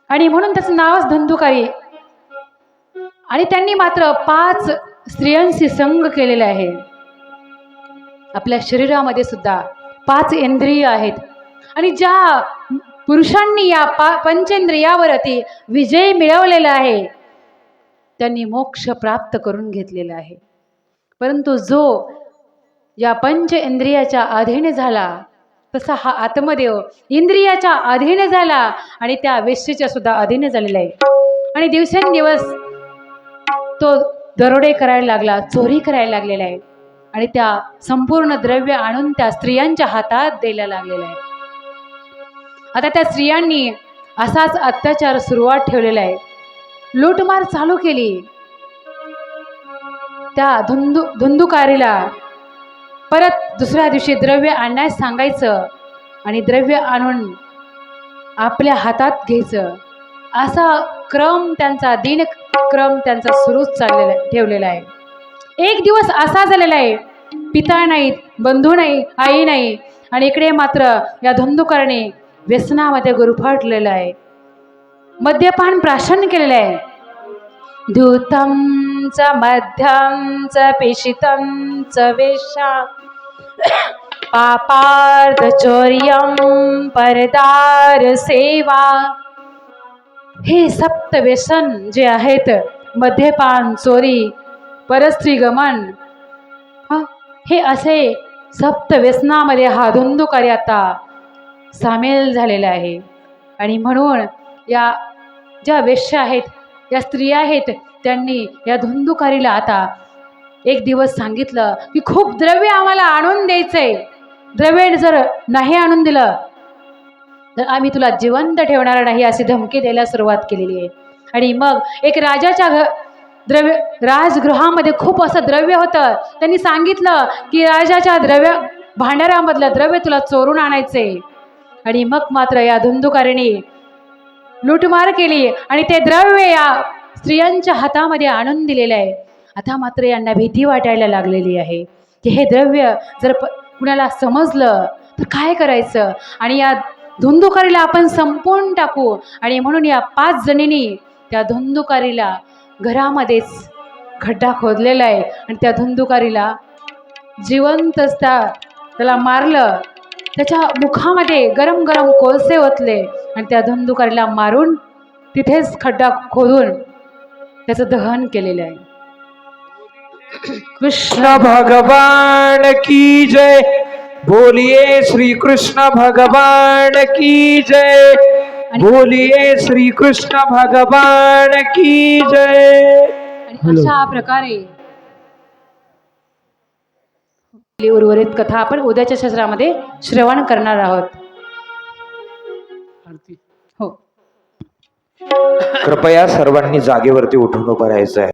Speaker 1: आणि म्हणून त्याचं नावच धुंदुकारी. आणि त्यांनी मात्र 5 स्त्रियांशी संग केलेला आहे. आपल्या शरीरामध्ये सुद्धा 5 इंद्रिय आहेत आणि ज्या पुरुषांनी या पंचेंद्रियावरती विजय मिळवलेला आहे त्यांनी मोक्ष प्राप्त करून घेतलेला आहे. परंतु जो या पंच इंद्रियाच्या अधीन झाला तसा हा आत्मदेव इंद्रियाच्या अधीन झाला आणि त्या वेश्येच्या सुद्धा अधीन झालेला आहे. आणि दिवसेंदिवस तो दरोडे करायला लागला, चोरी करायला लागलेला आहे आणि त्या संपूर्ण द्रव्य आणून त्या स्त्रियांच्या हातात द्यायला लागलेला आहे. आता त्या स्त्रियांनी असाच अत्याचार सुरुवात ठेवलेला आहे. लूटमार चालू केली. त्या धुंदुकारीला परत दुसऱ्या दिवशी द्रव्य आणण्यास सांगायचं आणि द्रव्य आणून आपल्या हातात घ्यायचं असा क्रम त्यांचा दिनक्रम त्यांचा सुरूच चाललेला ठेवलेला आहे. एक दिवस असा झालेला आहे, पिता नाहीत, बंधू नाही, आई नाही, आणि इकडे मात्र या धुंदुकाराने व्यसनामध्ये गुरफटलेलं आहे, मद्यपान प्राशन केलेलं आहे. धूतं च मध्यं च पिशितं च वेश्या पापार्थ चौर्यं परदार सेवा. हे सप्त व्यसन जे आहेत, मद्यपान, चोरी, परस्त्री गमन, हे असे सप्त व्यसनामध्ये हा धुंदुकारी आता सामील झालेला आहे. आणि म्हणून या ज्या वेश्या आहेत, या स्त्रिया आहेत, त्यांनी या धुंदुकारीला आता एक दिवस सांगितलं की खूप द्रव्य आम्हाला आणून द्यायचंय, द्रव्य जर नाही आणून दिलं तर आम्ही तुला जिवंत ठेवणार नाही, अशी धमकी द्यायला सुरुवात केलेली आहे. आणि मग एक राजाच्या राजगृहामध्ये खूप असं द्रव्य होतं. त्यांनी सांगितलं की राजाच्या भांडारामधलं द्रव्य तुला चोरून आणायचे. आणि मग मात्र या धुंदुकारीने लूटमार केली आणि ते द्रव्य या स्त्रियांच्या हातामध्ये आणून दिलेलं आहे. आता मात्र यांना भीती वाटायला लागलेली आहे की हे द्रव्य जर कुणाला समजलं तर काय करायचं, आणि या धुंदुकारीला आपण संपवून टाकू. आणि म्हणून या 5 जणींनी त्या धुंदुकारीला घरामध्येच खड्डा खोदलेला आहे आणि त्या धुंदुकारीला जिवंतच त्याला मारलं. त्याच्या मुखामध्ये गरम गरम कोळसे ओतले आणि त्या धुंदुकारीला मारून तिथेच खड्डा खोदून त्याचं दहन केलेलं आहे.
Speaker 3: कृष्ण भगवान की जय. बोलिए श्री कृष्ण भगवान की जय. बोलिए श्री कृष्ण भगवान की जय.
Speaker 1: आणि अशा प्रकारे उर्वरित कथा आपण उद्याच्या सत्रामध्ये श्रवण करणार आहोत. हो,
Speaker 4: कृपया सर्वांनी जागेवरती उठून उभं राहायचं आहे.